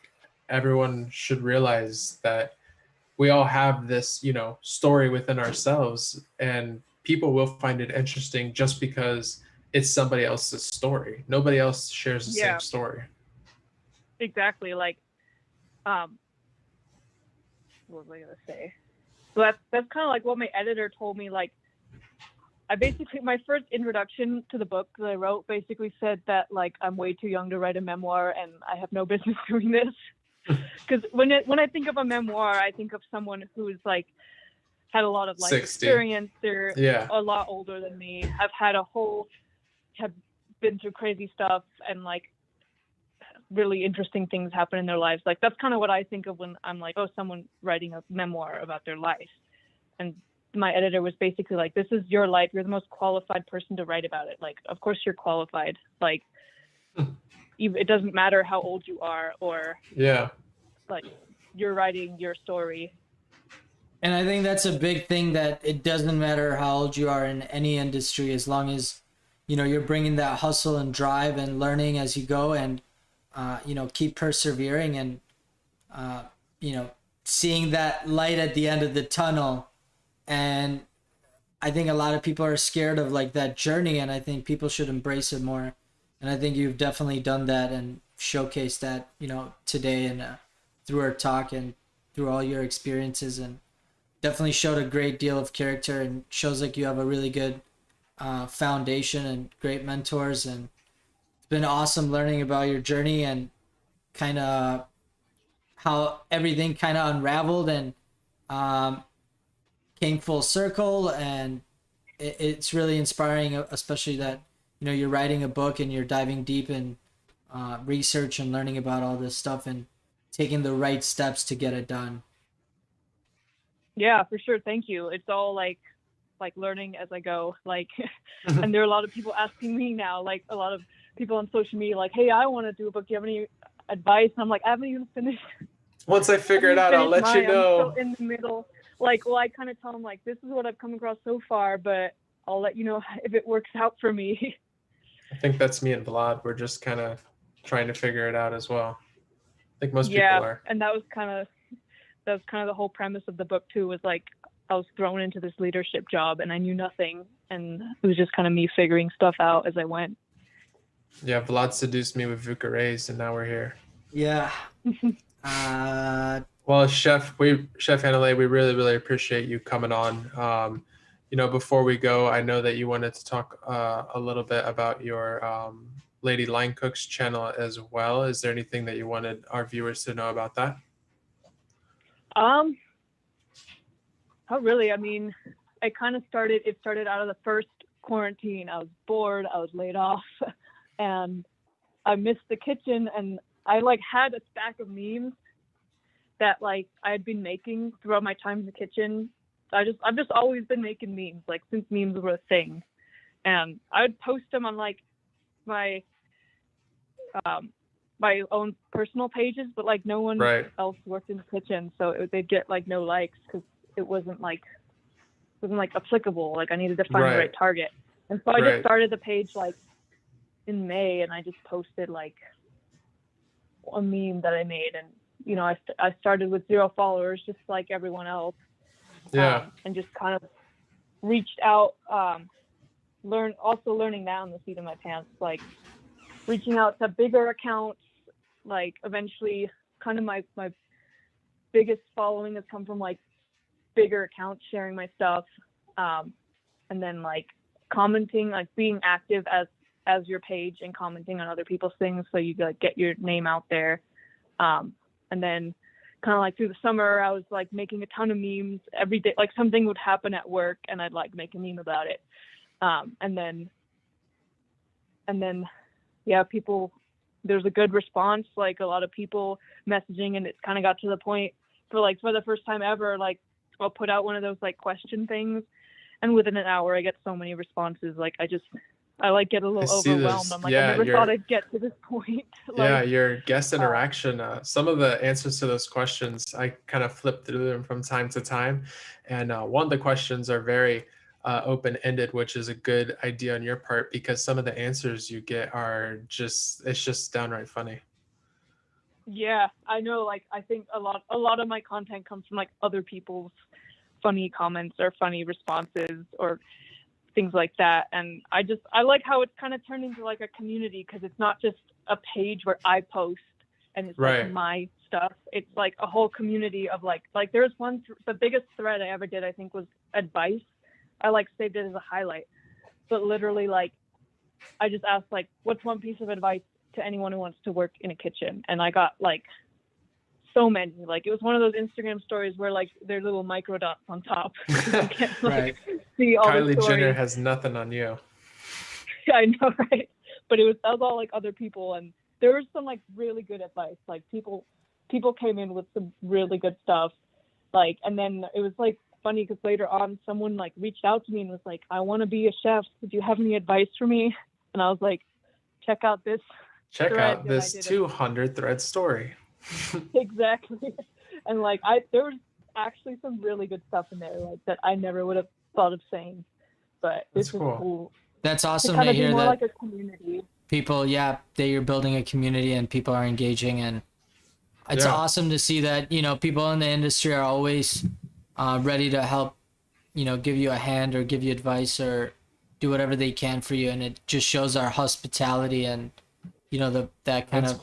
[SPEAKER 2] everyone should realize that we all have this, story within ourselves, and people will find it interesting just because it's somebody else's story. Nobody else shares the same
[SPEAKER 4] yeah,
[SPEAKER 2] story.
[SPEAKER 4] exactly. Like, um, what was I gonna say? So that's kind of like what my editor told me. Like, I basically, my first introduction to the book that I wrote basically said that like I'm way too young to write a memoir and I have no business doing this. Because when I think of a memoir, I think of someone who's like had a lot of life
[SPEAKER 2] 60.
[SPEAKER 4] experience. They're
[SPEAKER 2] Yeah.
[SPEAKER 4] a lot older than me. Have been through crazy stuff and like really interesting things happen in their lives. Like that's kind of what I think of when I'm like, oh, someone writing a memoir about their life. And my editor was basically like, this is your life. You're the most qualified person to write about it. Like, of course you're qualified. Like, it doesn't matter how old you are or
[SPEAKER 2] Yeah.
[SPEAKER 4] like you're writing your story.
[SPEAKER 1] And I think that's a big thing, that it doesn't matter how old you are in any industry, as long as, you're bringing that hustle and drive and learning as you go, and, keep persevering, and, uh, seeing that light at the end of the tunnel. And I think a lot of people are scared of like that journey, and I think people should embrace it more. And I think you've definitely done that and showcased that, today, and through our talk and through all your experiences, and definitely showed a great deal of character, and shows like you have a really good foundation and great mentors. And it's been awesome learning about your journey, and kind of how everything kind of unraveled, and um, came full circle. And it's really inspiring, especially that you're writing a book and you're diving deep in research and learning about all this stuff, and taking the right steps to get it done.
[SPEAKER 4] Yeah, for sure. Thank you. It's all like learning as I go. Like, and there are a lot of people asking me now, like a lot of people on social media, like, hey, I want to do a book. Do you have any advice? And I'm like, I haven't even finished.
[SPEAKER 2] Once I figure it out, I'll let you
[SPEAKER 4] mine. I'm
[SPEAKER 2] know.
[SPEAKER 4] still in the middle. Like, well, I kind of tell them like, this is what I've come across so far, but I'll let you know if it works out for me.
[SPEAKER 2] I think that's me and Vlad. We're just kind of trying to figure it out as well. I think most people are.
[SPEAKER 4] And that was kind of the whole premise of the book too, was like I was thrown into this leadership job and I knew nothing, and it was just kind of me figuring stuff out as I went.
[SPEAKER 2] Yeah, Vlad seduced me with VUCA Rays, and now we're here.
[SPEAKER 1] Yeah.
[SPEAKER 2] Well, Chef Hanalei, we really, really appreciate you coming on. Before we go, I know that you wanted to talk a little bit about your Lady Line Cooks channel as well. Is there anything that you wanted our viewers to know about that?
[SPEAKER 4] Not really. I mean, it started out of the first quarantine. I was bored, I was laid off, and I missed the kitchen, and I like had a stack of memes that like I had been making throughout my time in the kitchen. I've just always been making memes, like since memes were a thing. And I would post them on like my my own personal pages, but like no one else worked in the kitchen, so they'd get like no likes because it wasn't like applicable. Like I needed to find the right target. And so I just started the page like in May, and I just posted like a meme that I made, and I started with 0 followers, just like everyone else. And just kind of reached out, learning now in the seat of my pants, like reaching out to bigger accounts. Like eventually kind of my biggest following has come from like bigger accounts sharing my stuff, and then like commenting, like being active as your page and commenting on other people's things, so you like get your name out there. And then kind of like through the summer, I was like making a ton of memes every day. Like something would happen at work and I'd like make a meme about it. And then yeah, people there's a good response, like a lot of people messaging, and it's kind of got to the point for the first time ever, like I'll put out one of those like question things, and within an hour I get so many responses. Like I like get a little overwhelmed. I'm like, I never thought I'd get to this point.
[SPEAKER 2] Yeah, your guest interaction, some of the answers to those questions, I kind of flip through them from time to time. And one of the questions are very open-ended, which is a good idea on your part, because some of the answers you get are it's just downright funny.
[SPEAKER 4] Yeah, I know. Like, I think a lot of my content comes from like other people's funny comments or funny responses or things like that. And I like how it's kind of turned into like a community, because it's not just a page where I post and it's like my stuff. It's like a whole community of like there's the biggest thread I ever did, I think, was advice. I like saved it as a highlight, but literally like I just asked like, what's one piece of advice to anyone who wants to work in a kitchen? And I got like so many. Like, it was one of those Instagram stories where like there's little micro dots on top. You can, like, see all
[SPEAKER 2] Kylie
[SPEAKER 4] the stories.
[SPEAKER 2] Jenner has nothing on you.
[SPEAKER 4] I know, right? But that was all like other people, and there was some like really good advice. Like people came in with some really good stuff. Like, and then it was like funny because later on someone like reached out to me and was like, I want to be a chef. Do you have any advice for me? And I was like, check out this
[SPEAKER 2] 200 thread story.
[SPEAKER 4] Exactly. And like there was actually some really good stuff in there, like that I never would have thought of saying. But it's just cool.
[SPEAKER 1] That's awesome
[SPEAKER 4] to
[SPEAKER 1] to hear
[SPEAKER 4] be more
[SPEAKER 1] that
[SPEAKER 4] like a community.
[SPEAKER 1] People, that you're building a community and people are engaging, and it's awesome to see that, you know, people in the industry are always ready to help, you know, give you a hand or give you advice or do whatever they can for you, and it just shows our hospitality and, you know, that kind of